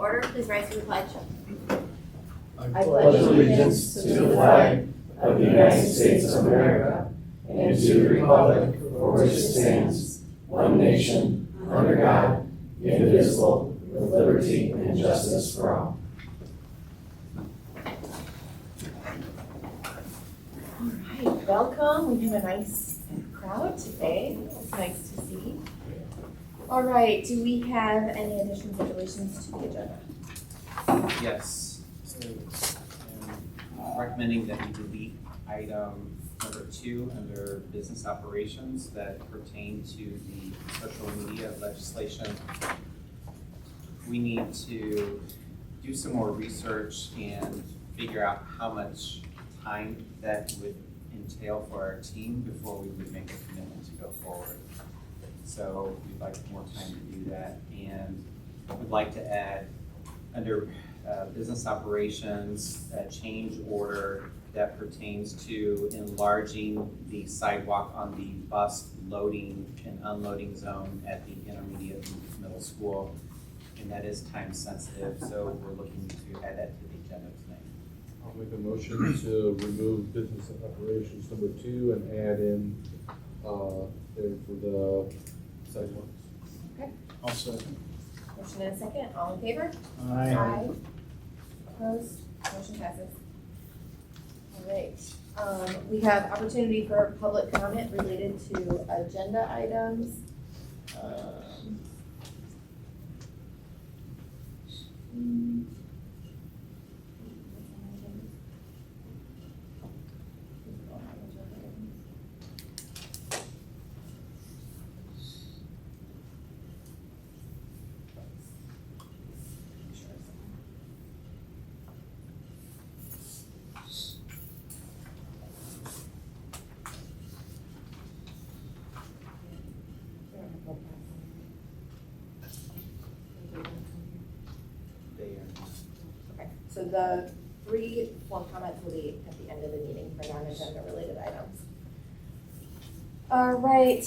order. Please rise for the pledge. I pledge allegiance to the flag of the United States of America and to the republic for which it stands, one nation, under God, indivisible, with liberty and justice for all. All right, welcome. We have a nice crowd today. It's nice to see. All right, do we have any additions or deletions to the agenda? Yes. I'm recommending that we delete item number 2 under business operations that pertain to the social media legislation. We need to do some more research and figure out how much time that would entail for our team before we would make a commitment to go forward. So we'd like more time to do that, and we'd like to add under business operations a change order that pertains to enlarging the sidewalk on the bus loading and unloading zone at the intermediate and middle school, and that is time sensitive, so we're looking to add that to the agenda tonight. I'll make a motion to remove business operations number 2 and add in there for the sidewalks. Okay. I'll second. Motion and a second. All in favor? Aye. Opposed? Motion passes. All right. We have opportunity for public comment related to agenda items. Okay, so the 3 form comments will be at the end of the meeting for non-agenda related items. All right,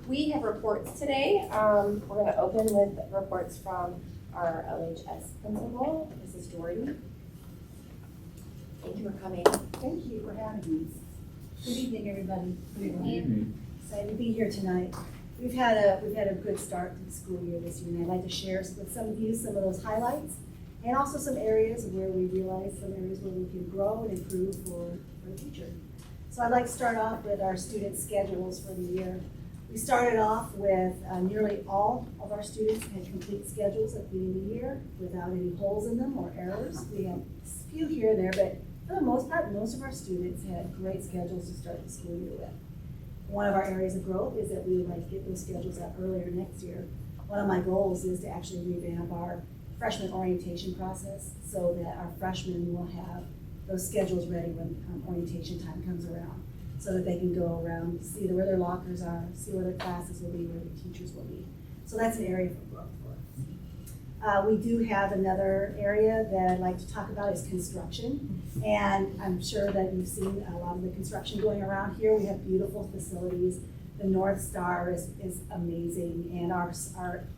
we have reports today. We're going to open with reports from our LHS principal, Mrs. Doherty. Thank you for coming. Thank you for having me. Good evening, everybody. Good evening. Excited to be here tonight. We've had a good start to the school year this year, and I'd like to share with some of you some of those highlights, and also some areas where we realize some areas where we can grow and improve for the future. So I'd like to start off with our student schedules for the year. We started off with nearly all of our students had complete schedules at the beginning of the year without any holes in them or errors. We had a few here and there, but for the most part, most of our students had great schedules to start the school year with. One of our areas of growth is that we would like to get those schedules out earlier next year. One of my goals is to actually revamp our freshman orientation process so that our freshmen will have those schedules ready when orientation time comes around, so that they can go around, see where their lockers are, see where their classes will be, where the teachers will be. So that's an area for growth for us. We do have another area that I'd like to talk about is construction. And I'm sure that you've seen a lot of the construction going around here. We have beautiful facilities. The North Star is amazing, and our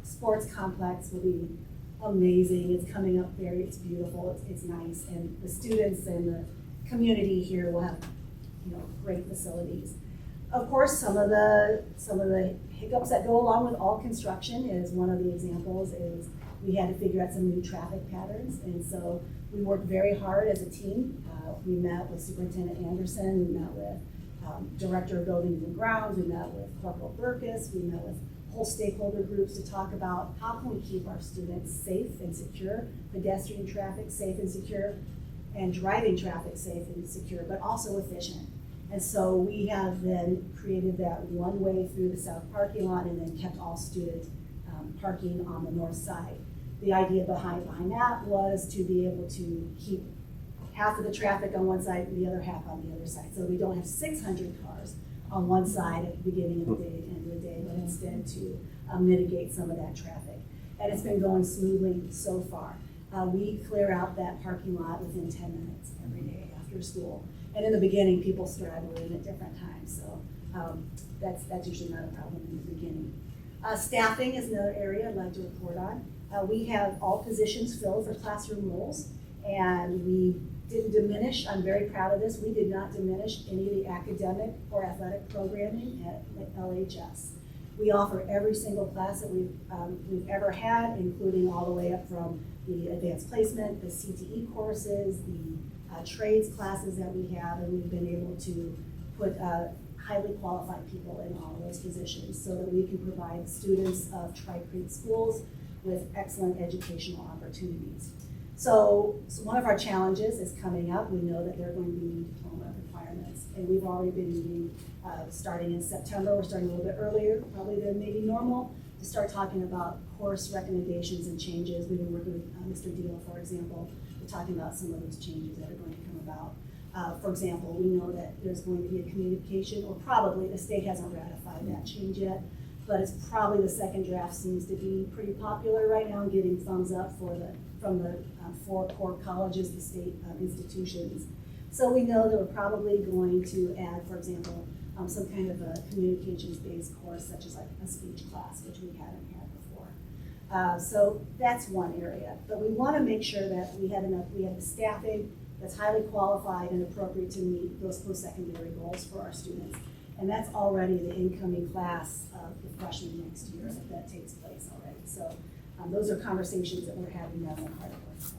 sports complex will be amazing. It's coming up there. It's beautiful. It's nice, and the students and the community here will have, great facilities. Of course, some of the hiccups that go along with all construction is one of the examples is we had to figure out some new traffic patterns, and so we worked very hard as a team. We met with Superintendent Anderson, we met with Director of Buildings and Grounds, we met with Corporal Burkus, we met with whole stakeholder groups to talk about how can we keep our students safe and secure, pedestrian traffic safe and secure, and driving traffic safe and secure, but also efficient. And so we have then created that one way through the south parking lot and then kept all student parking on the north side. The idea behind that was to be able to keep half of the traffic on one side and the other half on the other side. So we don't have 600 cars on one side at the beginning of the day and end of the day, but instead to mitigate some of that traffic. And it's been going smoothly so far. We clear out that parking lot within 10 minutes every day after school. And in the beginning, people straggle in at different times. So that's usually not a problem in the beginning. Staffing is another area I'd like to report on. We have all positions filled for classroom roles, and we didn't diminish, I'm very proud of this, we did not diminish any of the academic or athletic programming at LHS. We offer every single class that we've ever had, including all the way up from the advanced placement, the CTE courses, the trades classes that we have, and we've been able to put highly qualified people in all of those positions so that we can provide students of Tri-Creek schools with excellent educational opportunities. So one of our challenges is coming up. We know that there are going to be new diploma requirements, and we've already been meeting starting in September. We're starting a little bit earlier, probably than maybe normal, to start talking about course recommendations and changes. We've been working with Mr. Deal, for example. We're talking about some of those changes that are going to come about. For example, we know that there's going to be a communication, or probably the state hasn't ratified that change yet, but it's probably the second draft seems to be pretty popular right now and getting thumbs up from the 4 core colleges, the state institutions. So we know that we're probably going to add, for example, some kind of a communications-based course, such as like a speech class, which we haven't had before. So that's one area. But we want to make sure that we have the staffing that's highly qualified and appropriate to meet those post-secondary goals for our students. And that's already the incoming class of the freshmen next year that takes place already. So those are conversations that we're having now in the part of work.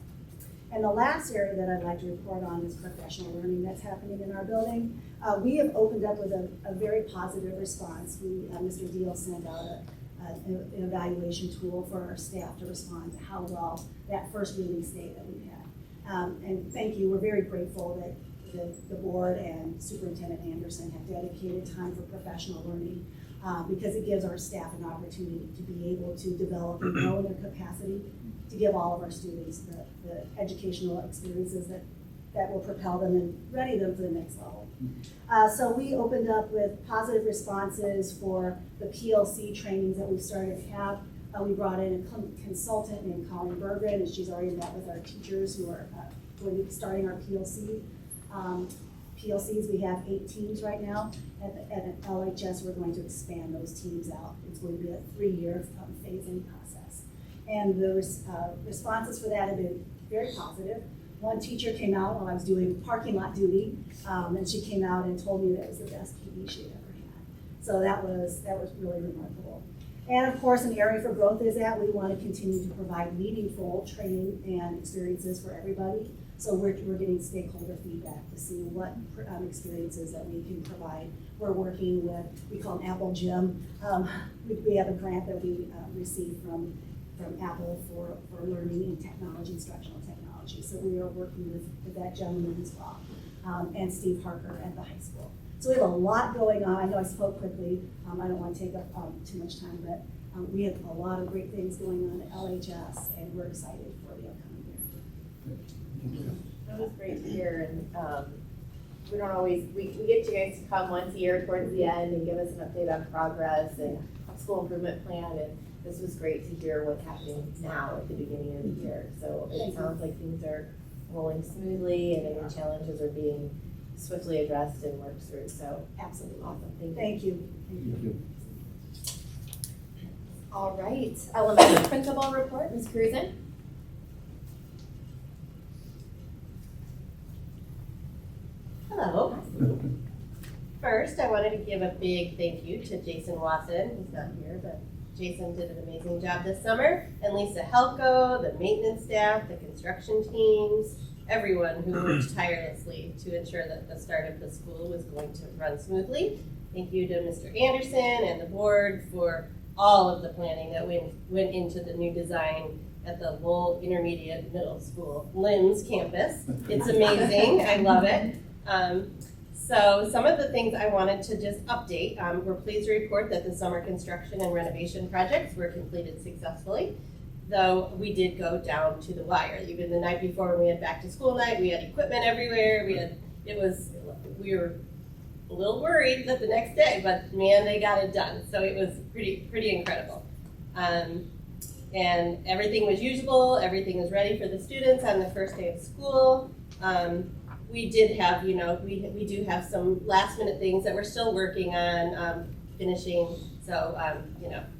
And the last area that I'd like to report on is professional learning that's happening in our building. We have opened up with a very positive response. Mr. Deal sent out an evaluation tool for our staff to respond to how well that first release date that we've had. And thank you, we're very grateful that the board and Superintendent Anderson have dedicated time for professional learning because it gives our staff an opportunity to be able to develop and grow in their capacity to give all of our students the educational experiences that will propel them and ready them for the next level. So we opened up with positive responses for the PLC trainings that we've started to have. We brought in a consultant named Colleen Bergen, and she's already met with our teachers who are going to be starting our PLC. PLCs, we have 8 teams right now. At LHS, we're going to expand those teams out. It's going to be a 3-year phasing process. And the responses for that have been very positive. One teacher came out while I was doing parking lot duty, and she came out and told me that it was the best PD she'd ever had. So that was really remarkable. And of course, an area for growth is that we want to continue to provide meaningful training and experiences for everybody. So we're getting stakeholder feedback to see what experiences that we can provide. We're working with, we call them Apple Gym. We have a grant that we received from Apple for learning in technology, instructional technology. So we are working with that gentleman as well, and Steve Harker at the high school. So we have a lot going on. I know I spoke quickly. I don't want to take up too much time, but we have a lot of great things going on at LHS, and we're excited for the upcoming year. That was great to hear, and we don't always, we get you guys to come once a year towards the end and give us an update on progress and school improvement plan, and this was great to hear what's happening now at the beginning of the year. So it sounds like things are rolling smoothly and any challenges are being swiftly addressed and worked through. So Absolutely. Awesome, Thank you. All right, elementary principal report, Ms. Cruzen. Hello. First, I wanted to give a big thank you to Jason Watson. He's not here, but Jason did an amazing job this summer. And Lisa Helko, the maintenance staff, the construction teams, everyone who worked tirelessly to ensure that the start of the school was going to run smoothly. Thank you to Mr. Anderson and the board for all of the planning that went into the new design at the Lowell Intermediate Middle School, LIMS campus. It's amazing, I love it. So some of the things I wanted to just update, we're pleased to report that the summer construction and renovation projects were completed successfully, though we did go down to the wire. Even the night before when we had back to school night, we had equipment everywhere. We were a little worried that the next day, but man, they got it done. So it was pretty incredible. And everything was usable, everything was ready for the students on the first day of school. We did have, we do have some last minute things that we're still working on, finishing So,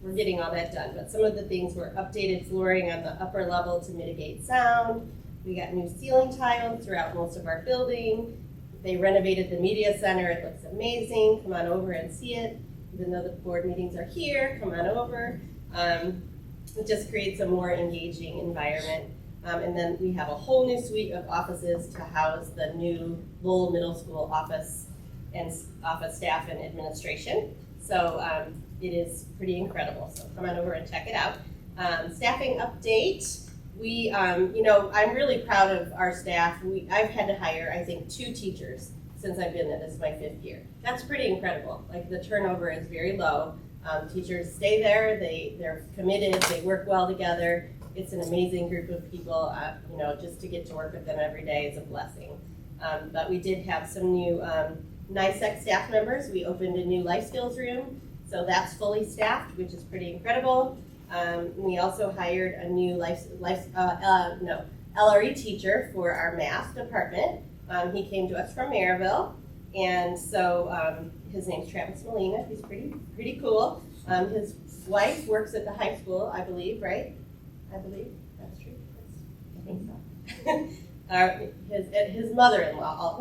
we're getting all that done. But some of the things were updated flooring on the upper level to mitigate sound. We got new ceiling tiles throughout most of our building. They renovated the media center. It looks amazing. Come on over and see it. Even though the board meetings are here, come on over. It just creates a more engaging environment. And then we have a whole new suite of offices to house the new Lowell Middle School office and office staff and administration. So it is pretty incredible. So come on over and check it out. Staffing update. We, I'm really proud of our staff. I've had to hire, I think, 2 teachers since I've been there. This is my 5th year. That's pretty incredible. Like, the turnover is very low. Teachers stay there. They're committed. They work well together. It's an amazing group of people. Just to get to work with them every day is a blessing. But we did have some new NISEC staff members. We opened a new life skills room, so that's fully staffed, which is pretty incredible. We also hired a new LRE teacher for our math department. He came to us from Maryville, and so his name's Travis Molina. He's pretty cool. His wife works at the high school, I believe, right? I believe that's true. I think so. His mother-in-law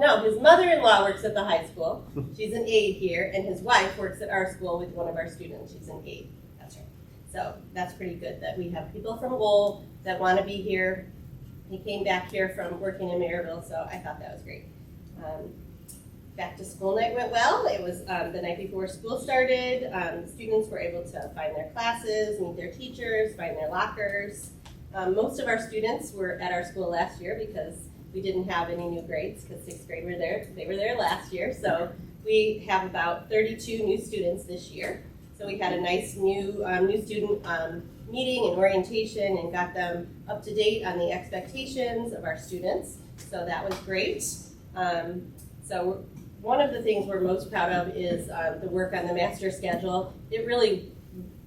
works at the high school. She's an aide here, and his wife works at our school with one of our students. She's an aide. That's right. So that's pretty good that we have people from Lowell that want to be here. He came back here from working in Maryville, so I thought that was great. Back to school night went well. It was the night before school started. Students were able to find their classes, meet their teachers, find their lockers. Most of our students were at our school last year because we didn't have any new grades because 6th grade were there. They were there last year, so we have about 32 new students this year. So we had a nice new student meeting and orientation and got them up to date on the expectations of our students. So that was great. So one of the things we're most proud of is the work on the master schedule. It really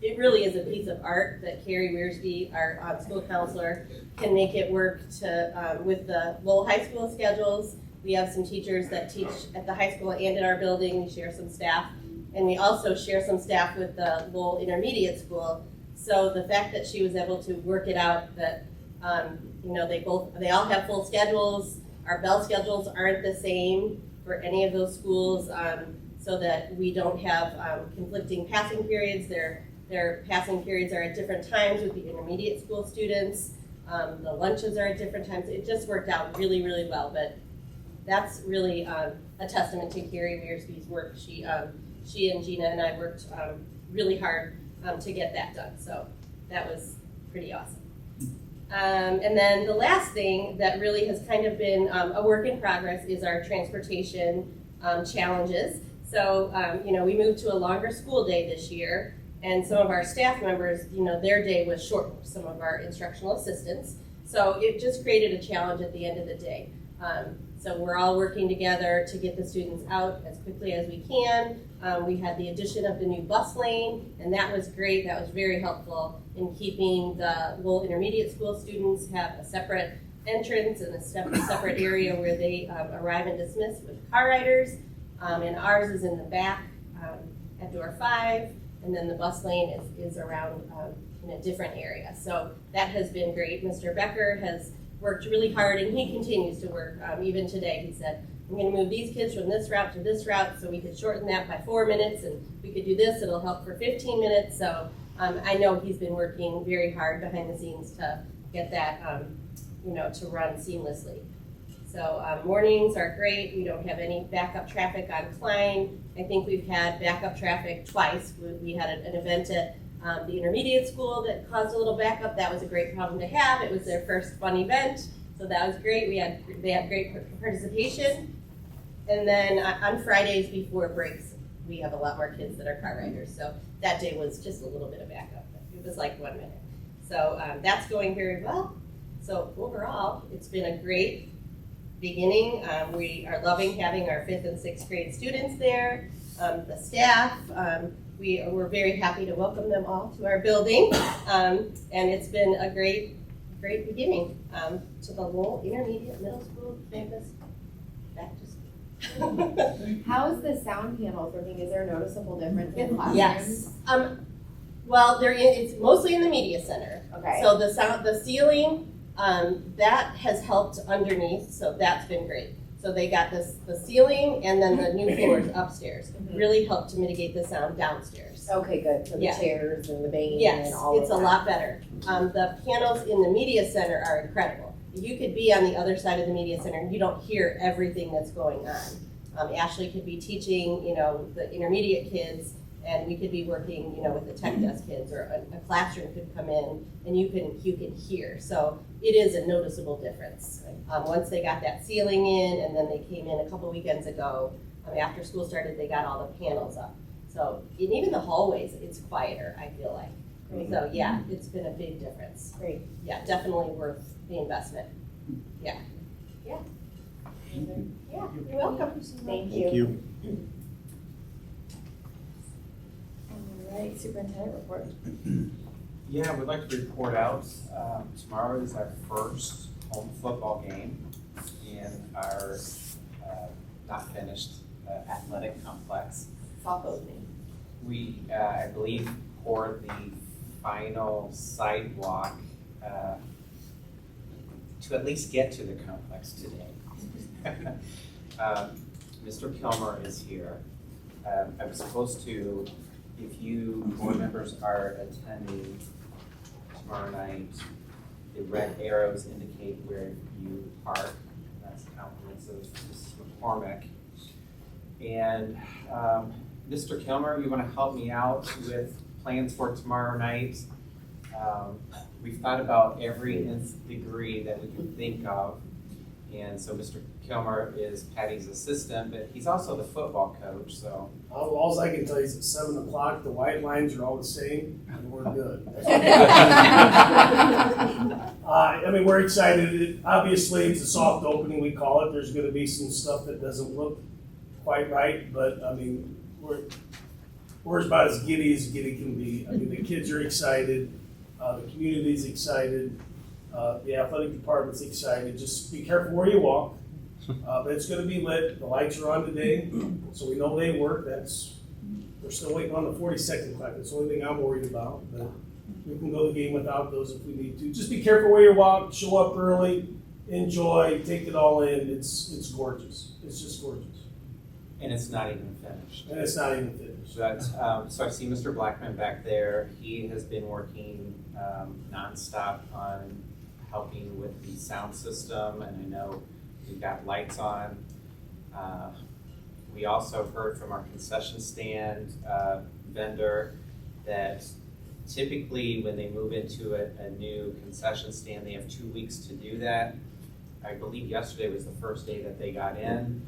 is a piece of art that Carrie Wearsby, our school counselor, can make it work with the Lowell High School schedules. We have some teachers that teach at the high school and at our building. We share some staff. And we also share some staff with the Lowell Intermediate School. So the fact that she was able to work it out that, they all have full schedules. Our bell schedules aren't the same for any of those schools, so that we don't have conflicting passing periods. Their passing periods are at different times with the intermediate school students. The lunches are at different times. It just worked out really, really well. But that's really a testament to Carrie Wearsby's work. She and Gina and I worked really hard to get that done. So that was pretty awesome. And then the last thing that really has kind of been a work in progress is our transportation challenges. So, we moved to a longer school day this year, and some of our staff members, their day was shortened, some of our instructional assistants. So it just created a challenge at the end of the day. So we're all working together to get the students out as quickly as we can. We had the addition of the new bus lane, and that was great. That was very helpful in keeping the Lowell Intermediate School students have a separate entrance and a separate area where they arrive and dismiss with car riders. And ours is in the back at door 5, and then the bus lane is around in a different area. So that has been great. Mr. Becker has worked really hard, and he continues to work. Even today, he said, I'm going to move these kids from this route to this route so we could shorten that by 4 minutes, and we could do this. It'll help for 15 minutes. So I know he's been working very hard behind the scenes to get that, to run seamlessly. So mornings are great. We don't have any backup traffic on Klein. I think we've had backup traffic twice. We had an event at the intermediate school that caused a little backup. That was a great problem to have. It was their first fun event, so that was great. They had great participation. And then on Fridays before breaks, we have a lot more kids that are car riders. So that day was just a little bit of backup. It was like 1 minute. So that's going very well. So overall, it's been a great beginning. We are loving having our 5th and 6th grade students there. The staff, we're very happy to welcome them all to our building. And it's been a great beginning to the Lowell Intermediate Middle School campus back to school. How's the sound panels working? Is there a noticeable difference in classrooms? Yes. Well, it's mostly in the media center. Okay. So the ceiling, that has helped underneath, so that's been great. So they got the ceiling and then the new floors upstairs. Really helped to mitigate the sound downstairs. Okay, good. So the Yeah. chairs and the bane Yes, and all of it's that. a lot better. The panels in the media center are incredible. You could be on the other side of the media center and you don't hear everything that's going on. Ashley could be teaching, the intermediate kids, and we could be working, with the tech desk kids, or a classroom could come in and you can hear. So it is a noticeable difference. Once they got that ceiling in, and then they came in a couple weekends ago, after school started, they got all the panels up. So, and even the hallways, it's quieter, I feel like. Great. So yeah, it's been a big difference. Great. Yeah, definitely worth the investment. Yeah, you're welcome. Thank you. All right, superintendent report. Yeah, we'd like to report out, tomorrow is our first home football game in our not finished athletic complex. Soft opening. We, I believe, poured the final sidewalk to at least get to the complex today. Mr. Kilmer is here. I was supposed to, if you board members are attending tomorrow night, the red arrows indicate where you park. That's the compliments of Mrs. McCormick. And Mr. Kilmer, you want to help me out with plans for tomorrow night? We've thought about every nth degree that we can think of. And so Mr. Kilmer is Patty's assistant, but he's also the football coach, so. All I can tell you is at 7 o'clock, the white lines are all the same, and we're good. We're excited. Obviously, it's a soft opening, we call it. There's gonna be some stuff that doesn't look quite right, but we're about as giddy can be. The kids are excited, the community's excited, the athletic department's excited. Just be careful where you walk. But it's gonna be lit. The lights are on today, so we know they work. We're still waiting on the 40-second clock. That's the only thing I'm worried about. But we can go the game without those if we need to. Just be careful where you walk. Show up early. Enjoy. Take it all in. It's gorgeous. It's just gorgeous. And it's not even finished. And it's not even finished. But, so I see Mr. Blackman back there. He has been working nonstop on helping with the sound system, and I know we've got lights on. We also heard from our concession stand vendor that typically when they move into a new concession stand, they have 2 weeks to do that. I believe yesterday was the first day that they got in.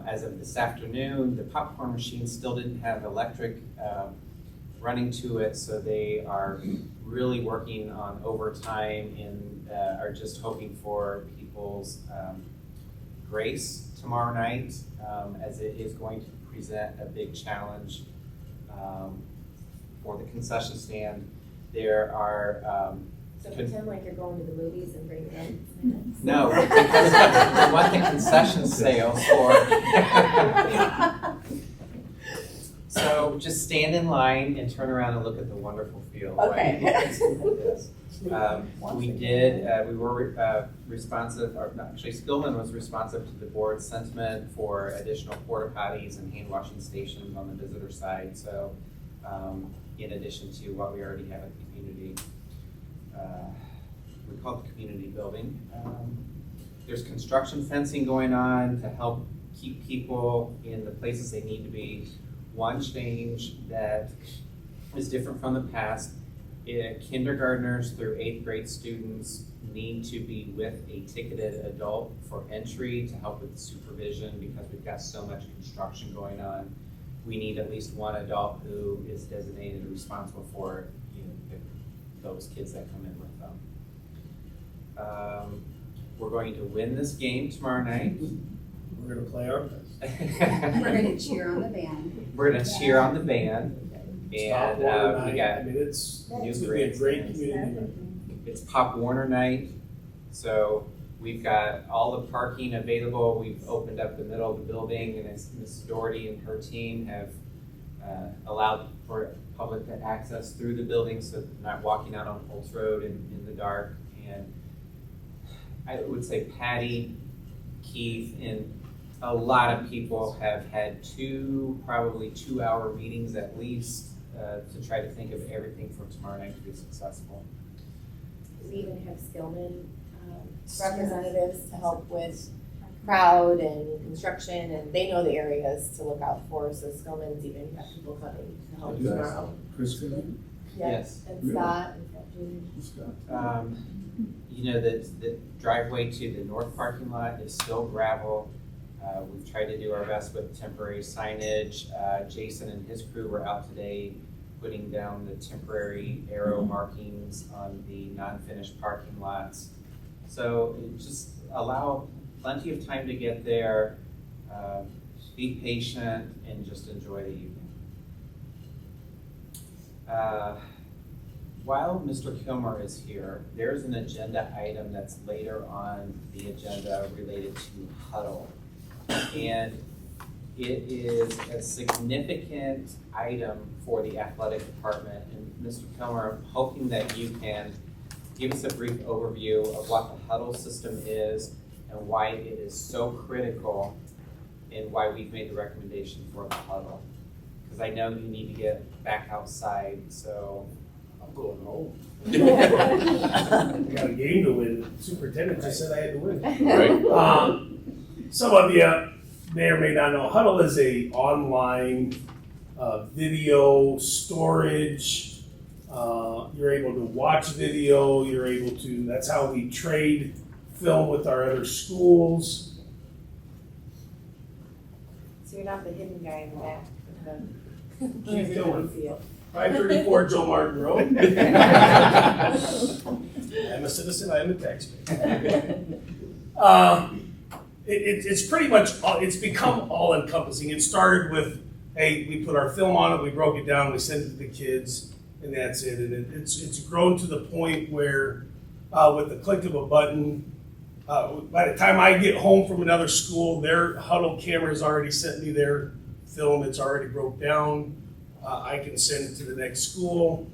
As of this afternoon, the popcorn machine still didn't have electric running to it, so they are really working on overtime and are just hoping for people's grace tomorrow night, as it is going to present a big challenge for the concession stand. There are So pretend like you're going to the movies and bring in. no, because we want the concession sales for. So just stand in line and turn around and look at the wonderful field. Okay. Yes. We were responsive, or not, actually Spillman was responsive to the board's sentiment for additional porta potties and hand washing stations on the visitor side. So in addition to what we already have at the community, we call it the community building. There's construction fencing going on to help keep people in the places they need to be. One change that is different from the past, kindergartners through 8th grade students need to be with a ticketed adult for entry to help with the supervision, because we've got so much construction going on. We need at least one adult who is designated and responsible for those kids that come in with them. We're going to win this game tomorrow night. We're gonna play our best. We're gonna cheer on the band. We're gonna cheer on the band, and we got It's new gonna be a great grandstands. community. It's Pop Warner night, so We've got all the parking available. We've opened up the middle of the building, and Ms. Doherty and her team have allowed for public to access through the building, so they're not walking out on Holtz Road in the dark. And I would say Patty, Keith, and a lot of people have had probably 2-hour meetings at least to try to think of everything for tomorrow night to be successful. We even have Skillman representatives to help with crowd and construction, and they know the areas to look out for, so Skillman's even got people coming to help tomorrow. Chris Cooney? Yes. And Scott, and Scott Jr. You know, the driveway to the north parking lot is still gravel. We've tried to do our best with temporary signage. Jason and his crew were out today putting down the temporary arrow markings on the non-finished parking lots. So just allow plenty of time to get there, be patient, and just enjoy the evening. While Mr. Kilmer is here, there's an agenda item that's later on the agenda related to huddle. And it is a significant item for the athletic department. And Mr. Kilmer, I'm hoping that you can give us a brief overview of what the huddle system is and why it is so critical and why we've made the recommendation for the huddle. Because I know you need to get back outside, so. I'm going home. I got a game to win. The superintendent just said I had to win. Right. Some of you may or may not know, Huddle is a online video storage. You're able to watch video. That's how we trade film with our other schools. So you're not the hidden guy in the back. Keep going. 534 Joe Martin Road. I'm a citizen, I am a taxpayer. It's pretty much, it's become all encompassing. It started with, hey, we put our film on it, we broke it down, we sent it to the kids, and that's it. And it's grown to the point where with the click of a button, by the time I get home from another school, their huddle camera has already sent me their film, it's already broke down. I can send it to the next school.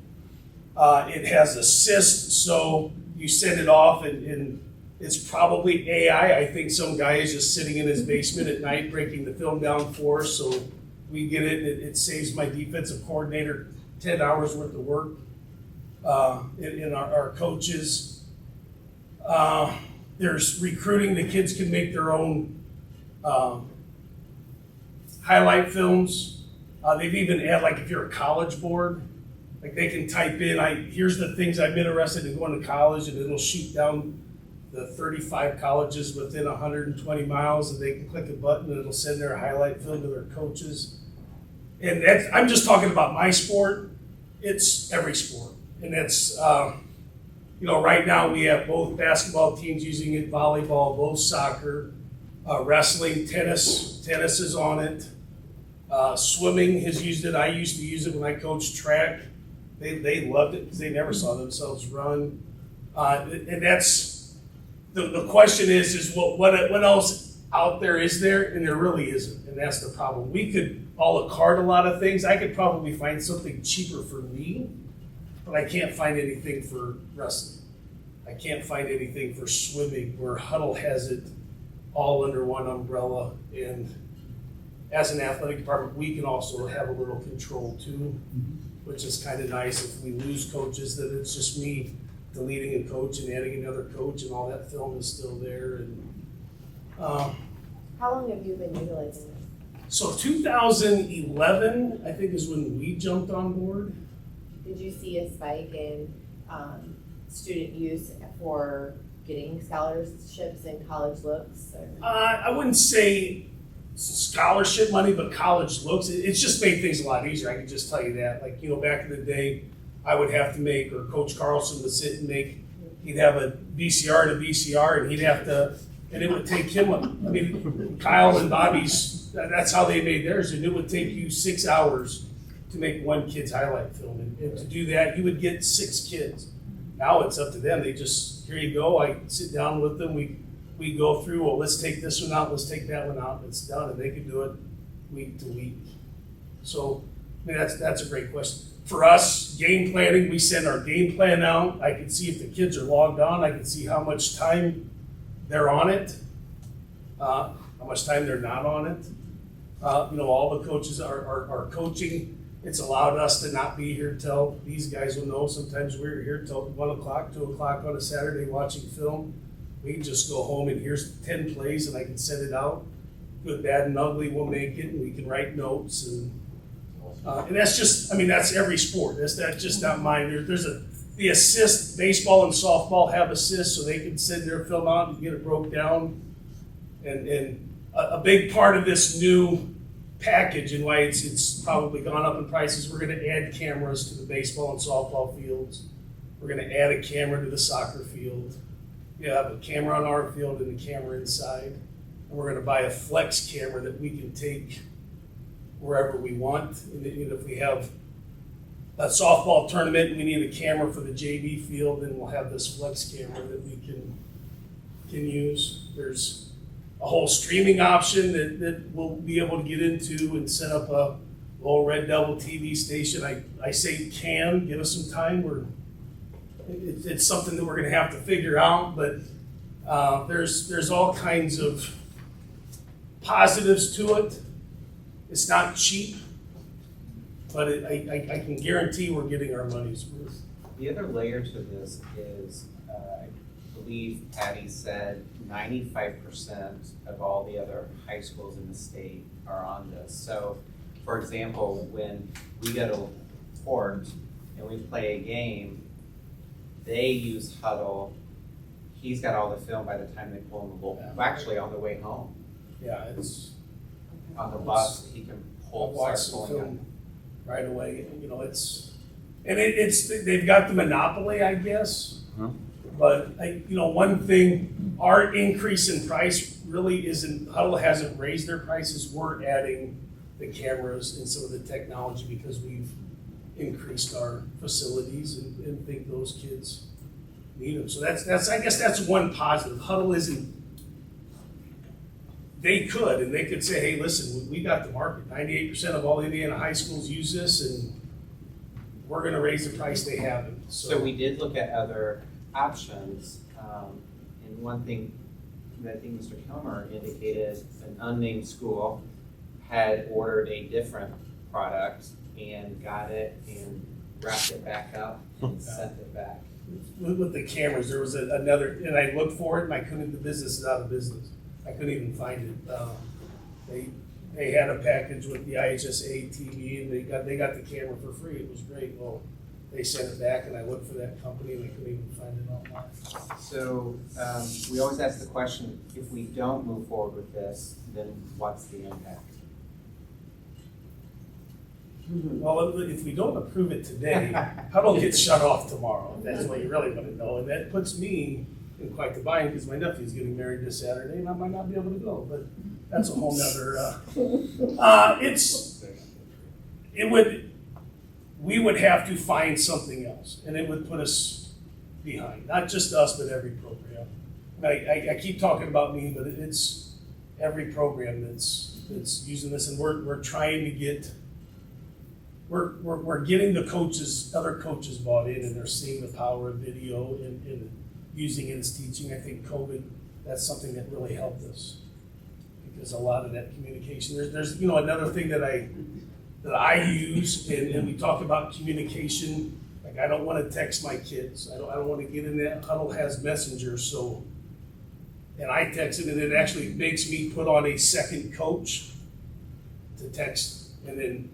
It has assist, so you send it off and it's probably AI. I think some guy is just sitting in his basement at night breaking the film down for us, so we get it and it saves my defensive coordinator 10 hours worth of work. In our coaches. There's recruiting, the kids can make their own highlight films. They've even added, like if you're a college board, like they can type in, here's the things I'm interested in going to college, and it'll shoot down the 35 colleges within 120 miles, and they can click a button and it'll send their highlight film to their coaches. And I'm just talking about my sport. It's every sport. And it's, right now we have both basketball teams using it, volleyball, both soccer, wrestling, tennis is on it. Swimming has used it. I used to use it when I coached track. They loved it because they never saw themselves run. And that's the question is what else out there is there? And there really isn't. And that's the problem. We could a la carte a lot of things. I could probably find something cheaper for me, but I can't find anything for wrestling. I can't find anything for swimming where Huddle has it all under one umbrella. And as an athletic department, we can also have a little control too, which is kind of nice. If we lose coaches, then it's just me deleting a coach and adding another coach, and all that film is still there. And How long have you been utilizing this? so 2011, I think, is when we jumped on board. Did you see a spike in student use for getting scholarships and college looks? I wouldn't say scholarship money, but college looks. It's just made things a lot easier. I can just tell you that. Like, back in the day, I would have to make, or Coach Carlson would sit and make, he'd have a VCR to VCR, and he'd have to, and it would take him, Kyle and Bobby's, that's how they made theirs, and it would take you 6 hours to make one kid's highlight film. And to do that, you would get 6 kids. Now it's up to them. They just, here you go. I sit down with them. We we go through, well, let's take this one out, let's take that one out, and it's done, and they can do it week to week. So, I mean, that's a great question. For us, game planning, we send our game plan out. I can see if the kids are logged on. I can see how much time they're on it, how much time they're not on it. All the coaches are coaching. It's allowed us to not be here till, these guys will know, sometimes we're here till 1 o'clock, 2 o'clock on a Saturday watching film. We can just go home and here's 10 plays and I can send it out. Good, bad, and ugly, we'll make it, and we can write notes. And that's just, I mean, that's every sport. That's just not mine. The assist, baseball and softball have assists, so they can send their film out and get it broke down. And a big part of this new package and why it's probably gone up in prices, we're going to add cameras to the baseball and softball fields. We're going to add a camera to the soccer field. We have a camera on our field and a camera inside. And we're going to buy a flex camera that we can take wherever we want. And if we have a softball tournament and we need a camera for the JV field, then we'll have this flex camera that we can use. There's a whole streaming option that we'll be able to get into and set up a Lowell Red Devil TV station. I say can, give us some time. It's something that we're going to have to figure out, but there's all kinds of positives to it. It's not cheap, but I can guarantee we're getting our money's worth. The other layer to this is, I believe Patty said 95% of all the other high schools in the state are on this. So, for example, when we go to Fort and we play a game, they use Huddle. He's got all the film by the time they pull in the bowl. Well, actually, on the way home. Yeah, it's On the bus, he can pull, watch start the pulling film right away. It's they've got the monopoly, I guess. Mhm. But one thing, our increase in price really isn't. Huddle hasn't raised their prices. We're adding the cameras and some of the technology because we've increased our facilities and think those kids need them. So I guess that's one positive. Huddle isn't. They could say, hey, listen, we got the market. 98% of all Indiana high schools use this, and we're going to raise the price they have it. So we did look at other options, and one thing that I think Mr. Kilmer indicated, an unnamed school had ordered a different product and got it and wrapped it back up and sent it back. With the cameras, there was another, and I looked for it, and I couldn't. The business is out of business. I couldn't even find it. They had a package with the IHSA TV, and they got the camera for free. It was great. Well, they sent it back, and I looked for that company, and I couldn't even find it online. So we always ask the question, if we don't move forward with this, then what's the impact? Well, if we don't approve it today, Huddle gets shut off tomorrow. If that's what you really want to know, and that puts me in quite the bind because my nephew's getting married this Saturday, and I might not be able to go. But that's a whole nother. We would have to find something else, and it would put us behind. Not just us, but every program. I keep talking about me, but it's every program that's using this, and we're trying to get. We're getting the coaches, other coaches bought in, and they're seeing the power of video and using it as teaching. I think COVID, that's something that really helped us because a lot of that communication. There's another thing that I use, and we talk about communication. Like I don't want to text my kids. I don't want to get in that. Huddle has Messenger, so and I text it, and it actually makes me put on a second coach to text, and then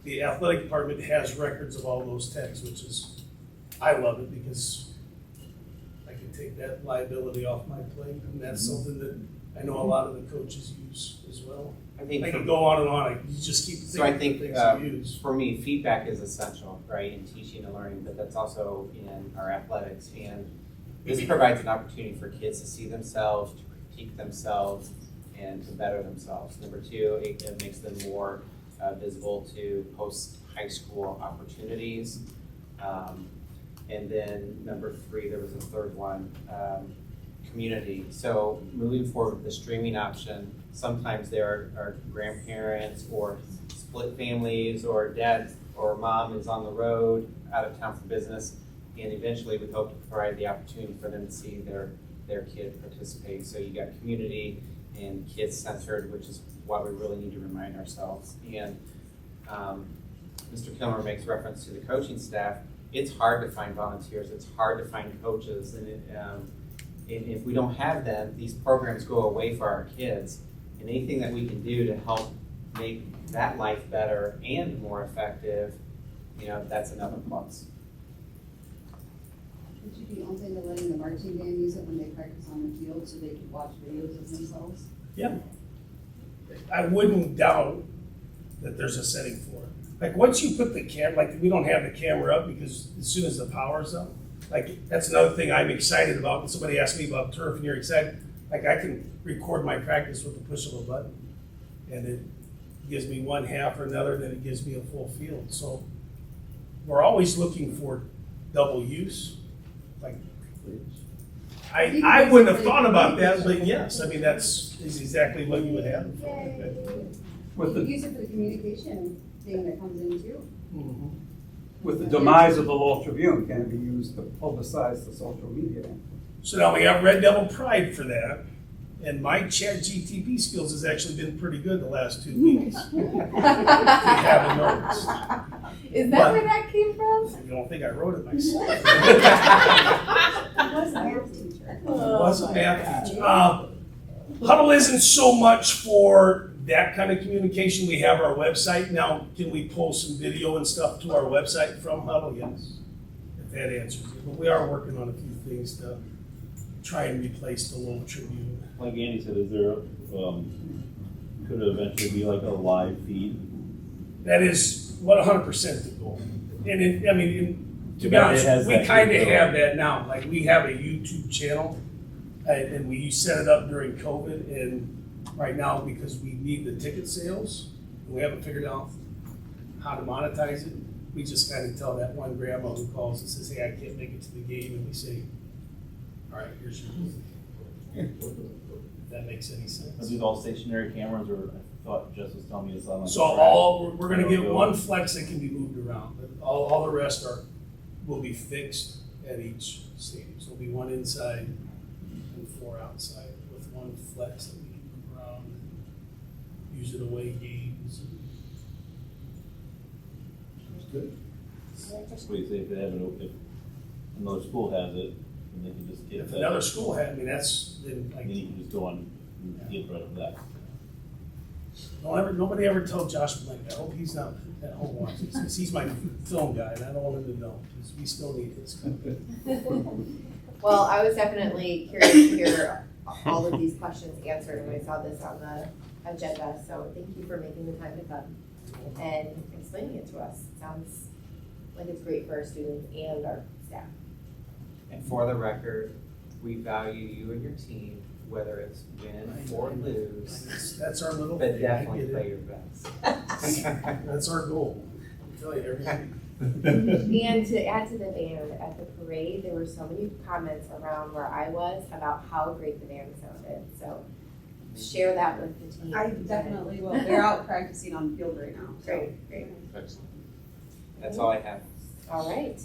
the athletic department has records of all those texts, which is, I love it because I can take that liability off my plate, and that's something that I know a lot of the coaches use as well. I think I can go on and on. You just keep thinking of the things you use. For me, feedback is essential, right, in teaching and learning, but that's also in our athletics. And this provides an opportunity for kids to see themselves, to critique themselves, and to better themselves. Number two, it makes them more visible to post-high school opportunities. And then number three, there was a third one, community. So moving forward with the streaming option, sometimes there are grandparents or split families, or dad or mom is on the road, out of town for business, and eventually we hope to provide the opportunity for them to see their kid participate. So you got community and kids centered, which is what we really need to remind ourselves. And Mr. Kilmer makes reference to the coaching staff. It's hard to find volunteers. It's hard to find coaches, and if we don't have them, these programs go away for our kids. And anything that we can do to help make that life better and more effective, that's another plus. Would you be open to letting the marching band use it when they practice on the field so they can watch videos of themselves? Yeah. I wouldn't doubt that there's a setting for it. Like, once you put the like, we don't have the camera up because as soon as the power's up, like, that's another thing I'm excited about. When somebody asks me about turf and you're excited, like, I can record my practice with the push of a button. And it gives me one half or another, then it gives me a full field. So we're always looking for double use. Like, I wouldn't have thought about that, but yes, I mean, is exactly what you would have. You could use it for the communication thing that comes in too. Mm-hmm. With the demise of the Lowell Tribune, can it be used to publicize the social media? So now we have Red Devil Pride for that, and my ChatGTP skills has actually been pretty good the last 2 weeks. If you haven't noticed. Is that where that came from? You don't think I wrote it myself? I was a math teacher. Was a math teacher. Huddle isn't so much for that kind of communication. We have our website. Now, can we pull some video and stuff to our website from Huddle? Yes, if that answers it. But we are working on a few things to try and replace the Lowell Tribune. Like Andy said, is there, could it eventually be like a live feed? That is 100% the goal. And to be honest, we kind of have that now. Like, we have a YouTube channel, and we set it up during COVID. And right now, because we need the ticket sales, and we haven't figured out how to monetize it, we just kind of tell that one grandma who calls and says, "Hey, I can't make it to the game," and we say, "All right, here's your movie." If that makes any Are sense. these all stationary cameras, or I thought Jess was telling me it's on like So we're going to get one flex that can be moved around, but all the rest will be fixed at each stadium. So it'll be one inside and 4 outside with one flex that we can move around and use it away games. That's good. What do you say if they have it, if another school has it, and they can just get If that? another school had, I mean, that's then like, And then you can just go on and get rid of that. nobody ever told Josh Blank. I hope he's not at home watching this, because he's my film guy, and I don't want him to know, because we still need his company. Well, I was definitely curious to hear all of these questions answered when I saw this on the agenda. So thank you for making the time to come and explaining it to us. It sounds like it's great for our students and our staff. And for the record, we value you and your team, whether it's win or lose, That's our little but thing. definitely play your best. That's our goal. I tell you everything. And to add to the band, at the parade, there were so many comments around where I was about how great the band sounded. So share that with the team. I definitely will. They're out practicing on the field right now. So. Great. Excellent. That's all I have. All right.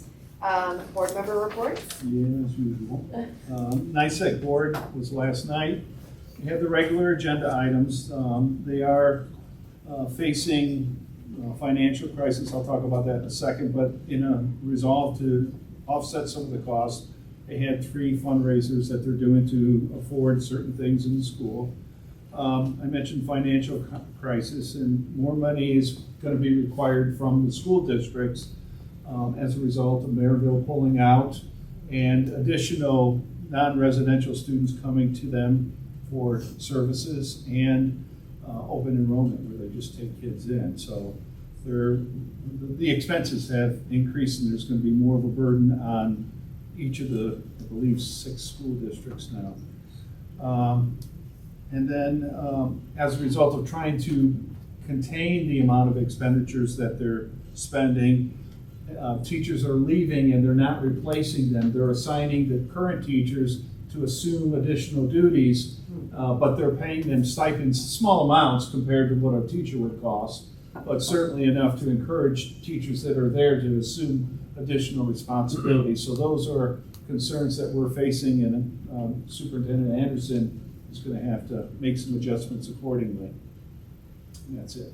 Board member reports? Yeah, as usual. NICEAG board was last night. We have the regular agenda items. They are facing financial crisis. I'll talk about that in a second, but in a resolve to offset some of the costs, they had 3 fundraisers that they're doing to afford certain things in the school. I mentioned financial crisis, and more money is going to be required from the school districts as a result of Maryville pulling out and additional non-residential students coming to them for services and open enrollment where they just take kids in. So the expenses have increased, and there's going to be more of a burden on each of the, I believe, 6 school districts now. And then as a result of trying to contain the amount of expenditures that they're spending, teachers are leaving and they're not replacing them. They're assigning the current teachers to assume additional duties, but they're paying them stipends, small amounts compared to what a teacher would cost, but certainly enough to encourage teachers that are there to assume additional responsibilities. So those are concerns that we're facing, and Superintendent Anderson is going to have to make some adjustments accordingly. And that's it.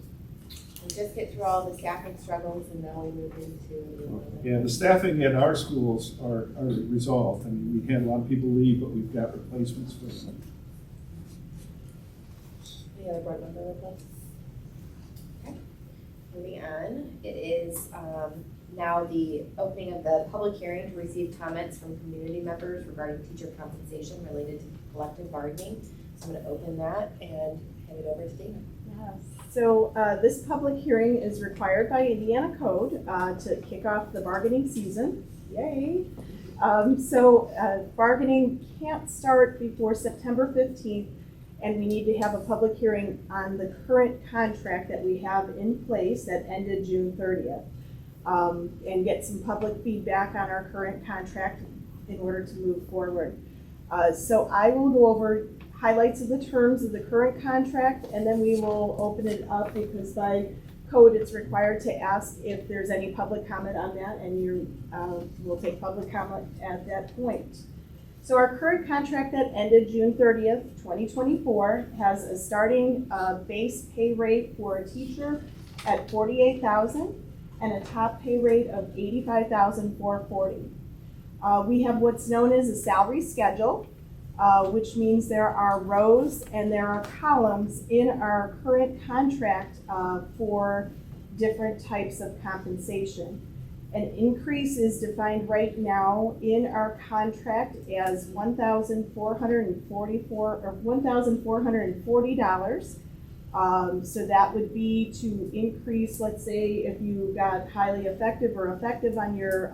We just get through all the staffing struggles and now we move into. Yeah, the staffing at our schools are resolved. I mean, we had a lot of people leave, but we've got replacements for them. Any other board member with us? Okay, moving on, it is now the opening of the public hearing to receive comments from community members regarding teacher compensation related to collective bargaining. So I'm going to open that and hand it over to Dana. So this public hearing is required by Indiana Code to kick off the bargaining season. Yay! Bargaining can't start before September 15th, and we need to have a public hearing on the current contract that we have in place that ended June 30th, and get some public feedback on our current contract in order to move forward. So I will go over highlights of the terms of the current contract, and then we will open it up because by code it's required to ask if there's any public comment on that, and you will take public comment at that point. So our current contract that ended June 30th, 2024 has a starting base pay rate for a teacher at $48,000 and a top pay rate of $85,440. We have what's known as a salary schedule, which means there are rows and there are columns in our current contract for different types of compensation. An increase is defined right now in our contract as $1,440. So that would be to increase, let's say, if you got highly effective or effective on your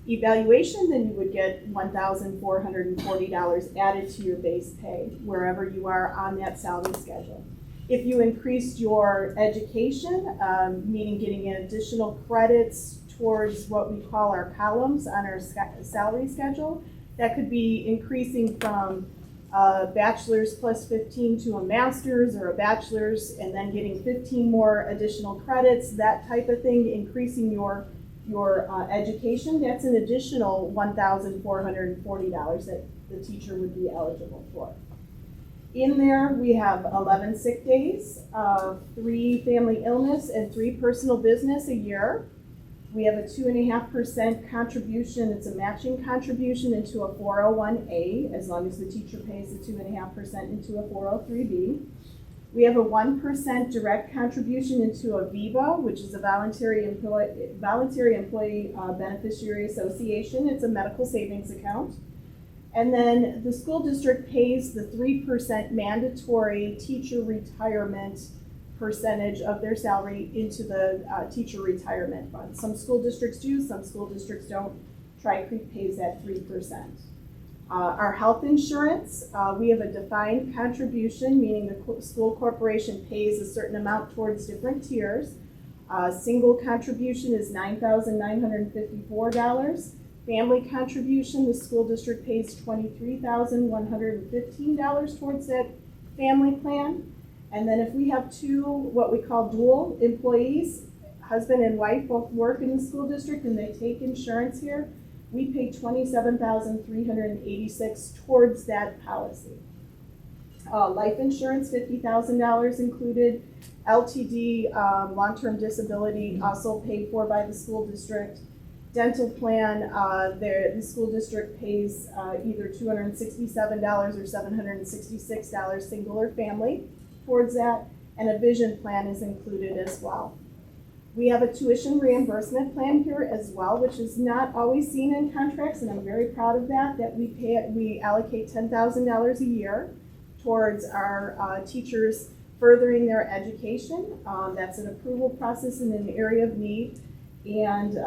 evaluation, then you would get $1,440 added to your base pay wherever you are on that salary schedule. If you increased your education, meaning getting in additional credits towards what we call our columns on our salary schedule, that could be increasing from a bachelor's plus 15 to a master's, or a bachelor's and then getting 15 more additional credits, that type of thing, increasing your education. That's an additional $1,440 that the teacher would be eligible for. In there, we have 11 sick days, 3 family illness, and 3 personal business a year. We have a 2.5% contribution. It's a matching contribution into a 401A, as long as the teacher pays the 2.5% into a 403B. We have a 1% direct contribution into a VIVA, which is a voluntary employee beneficiary association. It's a medical savings account. And then the school district pays the 3% mandatory teacher retirement percentage of their salary into the teacher retirement fund. Some school districts do, some school districts don't. Tri-Creek pays that 3%. Our health insurance, we have a defined contribution, meaning the school corporation pays a certain amount towards different tiers. Single contribution is $9,954. Family contribution, the school district pays $23,115 towards that family plan. And then if we have 2, what we call dual employees, husband and wife both work in the school district and they take insurance here, we pay $27,386 towards that policy. Life insurance, $50,000 included. LTD, long-term disability, also paid for by the school district. Dental plan, the school district pays either $267 or $766, single or family, towards that. And a vision plan is included as well. We have a tuition reimbursement plan here as well, which is not always seen in contracts, and I'm very proud of that we allocate $10,000 a year towards our teachers furthering their education. That's an approval process in an area of need, and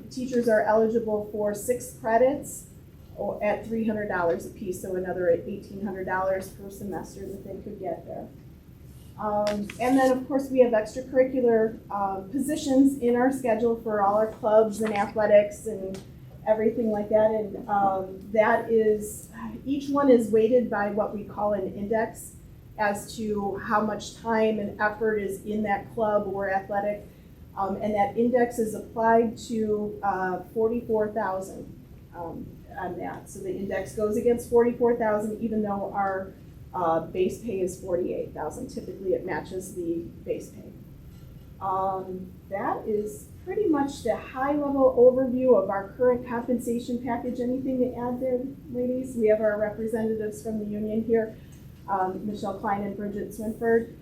teachers are eligible for 6 credits at $300 a piece, so another $1,800 per semester that they could get there. And then, of course, we have extracurricular positions in our schedule for all our clubs and athletics and everything like that. And that is, each one is weighted by what we call an index as to how much time and effort is in that club or athletic. And that index is applied to 44,000 on that. So the index goes against 44,000 even though our base pay is 48,000. Typically it matches the base pay. That is pretty much the high-level overview of our current compensation package. Anything to add there, ladies? We have our representatives from the union here, Michelle Klein and Bridget Swinford.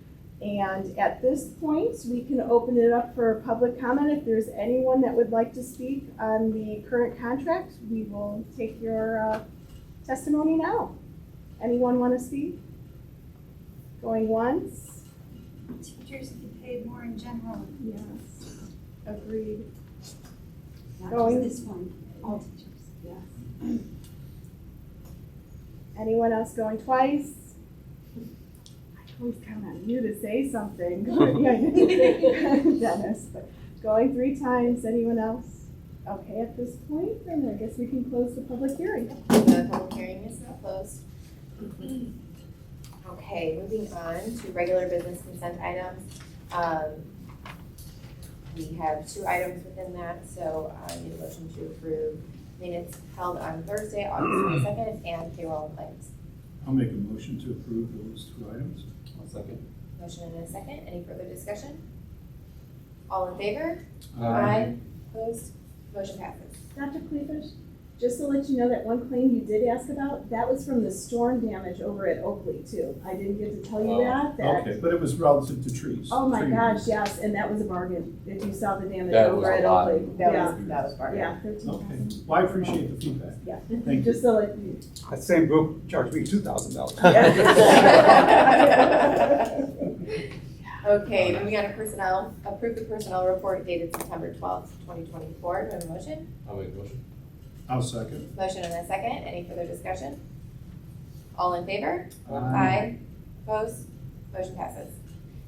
And at this point, we can open it up for public comment. If there's anyone that would like to speak on the current contract, we will take your testimony now. Anyone want to speak? Going once? Teachers get paid more in general. Yes. Agreed. Not Going- just this one, all teachers. Yes. Anyone else going twice? I always count on you to say something. Dennis, but going 3 times. Anyone else? Okay, at this point, then I guess we can close the public hearing. The public hearing is now closed. Okay, moving on to regular business consent items. We have 2 items within that, so I need a motion to approve minutes held on Thursday, August 22nd, and payroll and claims. I'll make a motion to approve those 2 items. I'll second. Motion and a second. Any further discussion? All in favor? Aye. Opposed? Motion passes. Dr. Cleavish, just to let you know that one claim you did ask about, that was from the storm damage over at Oakley too. I didn't get to tell you that. Okay, but it was relative to trees. Oh my Tree gosh, yes, and that was a bargain, if you saw the damage That was over a at lot. Oakley. That Yeah, was part of it. yeah, 13,000. Okay, well, I appreciate the feedback. Yeah, Thank you. just to let you. That same group charged me $2,000. Okay, moving on to personnel. Approve the personnel report dated September 12th, 2024. Do I have a motion? I'll make a motion. I'll second. Motion and a second. Any further discussion? All in favor? Aye. Opposed? Motion passes.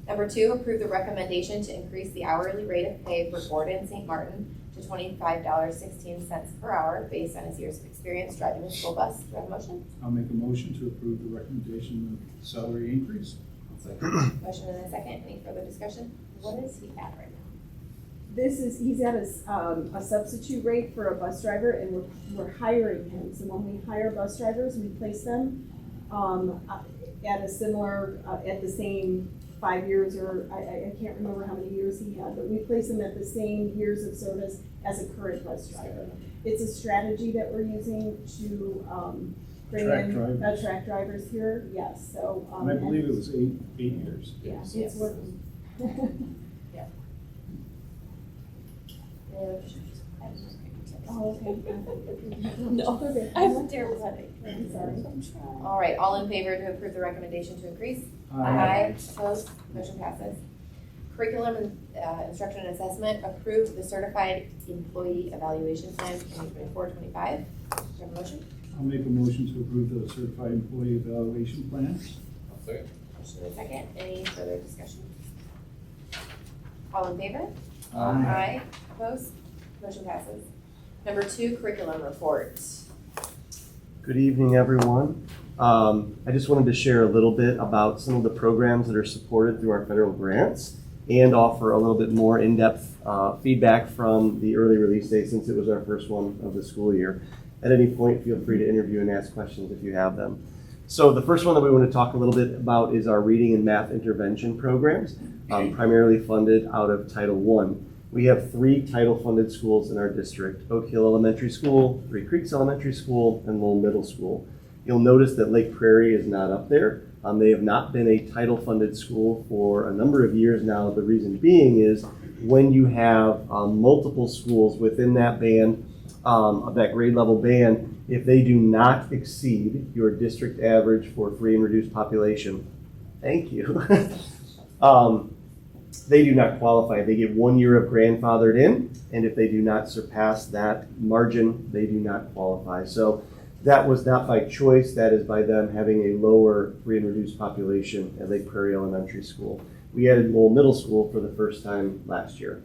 Number 2, approve the recommendation to increase the hourly rate of pay for Gordon St. Martin to $25.16 per hour based on his years of experience driving the school bus. Do I have a motion? I'll make a motion to approve the recommendation of salary increase. I'll second. Motion and a second. Any further discussion? What is he at right now? He's at a substitute rate for a bus driver, and we're hiring him. So when we hire bus drivers, we place them at a similar, at the same 5 years, or I can't remember how many years he had, but we place him at the same years of service as a current bus driver. It's a strategy that we're using to bring attract drivers here. Yes, so. And I believe it was eight years. Yeah, Yes. it's working. Any other questions? Oh, okay. No. Okay. I have a terrible headache. I'm sorry. All right, all in favor to approve the recommendation to increase? Opposed? Motion passes. Curriculum and instruction and assessment, approve the certified employee evaluation plan for 2024-25. Do you have a motion? I'll make a motion to approve the certified employee evaluation plan. I'll second. Motion and a second. Any further discussion? All in favor? Aye. Opposed? Motion passes. Number 2, curriculum report. Good evening, everyone. I just wanted to share a little bit about some of the programs that are supported through our federal grants and offer a little bit more in-depth feedback from the early release day since it was our first one of the school year. At any point, feel free to interview and ask questions if you have them. So the first one that we want to talk a little bit about is our reading and math intervention programs, primarily funded out of Title I. We have 3 title-funded schools in our district: Oak Hill Elementary School, Three Creeks Elementary School, and Lowell Middle School. You'll notice that Lake Prairie is not up there. They have not been a title-funded school for a number of years now. The reason being is when you have multiple schools within that band, of that grade level band, if they do not exceed your district average for free and reduced population, thank you, they do not qualify. They get 1 year of grandfathered in, and if they do not surpass that margin, they do not qualify. So that was not by choice. That is by them having a lower free and reduced population at Lake Prairie Elementary School. We added Lowell Middle School for the first time last year.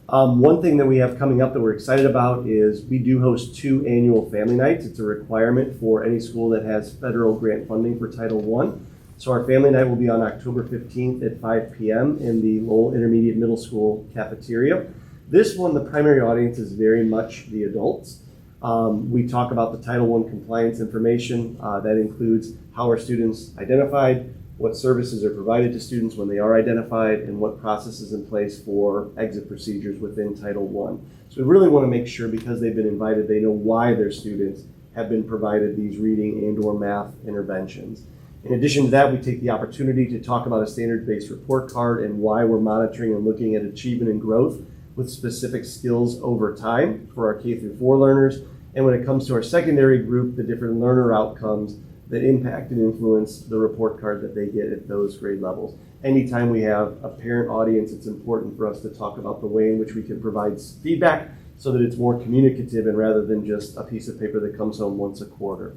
One thing that we have coming up that we're excited about is we do host 2 annual family nights. It's a requirement for any school that has federal grant funding for Title I. So our family night will be on October 15th at 5 p.m. in the Lowell Intermediate Middle School cafeteria. This one, the primary audience is very much the adults. We talk about the Title I compliance information. That includes how are students identified, what services are provided to students when they are identified, and what processes in place for exit procedures within Title I. So we really want to make sure, because they've been invited, they know why their students have been provided these reading and/or math interventions. In addition to that, we take the opportunity to talk about a standards-based report card and why we're monitoring and looking at achievement and growth with specific skills over time for our K-4 learners. And when it comes to our secondary group, the different learner outcomes that impact and influence the report card that they get at those grade levels. Anytime we have a parent audience, it's important for us to talk about the way in which we can provide feedback so that it's more communicative and rather than just a piece of paper that comes home once a quarter.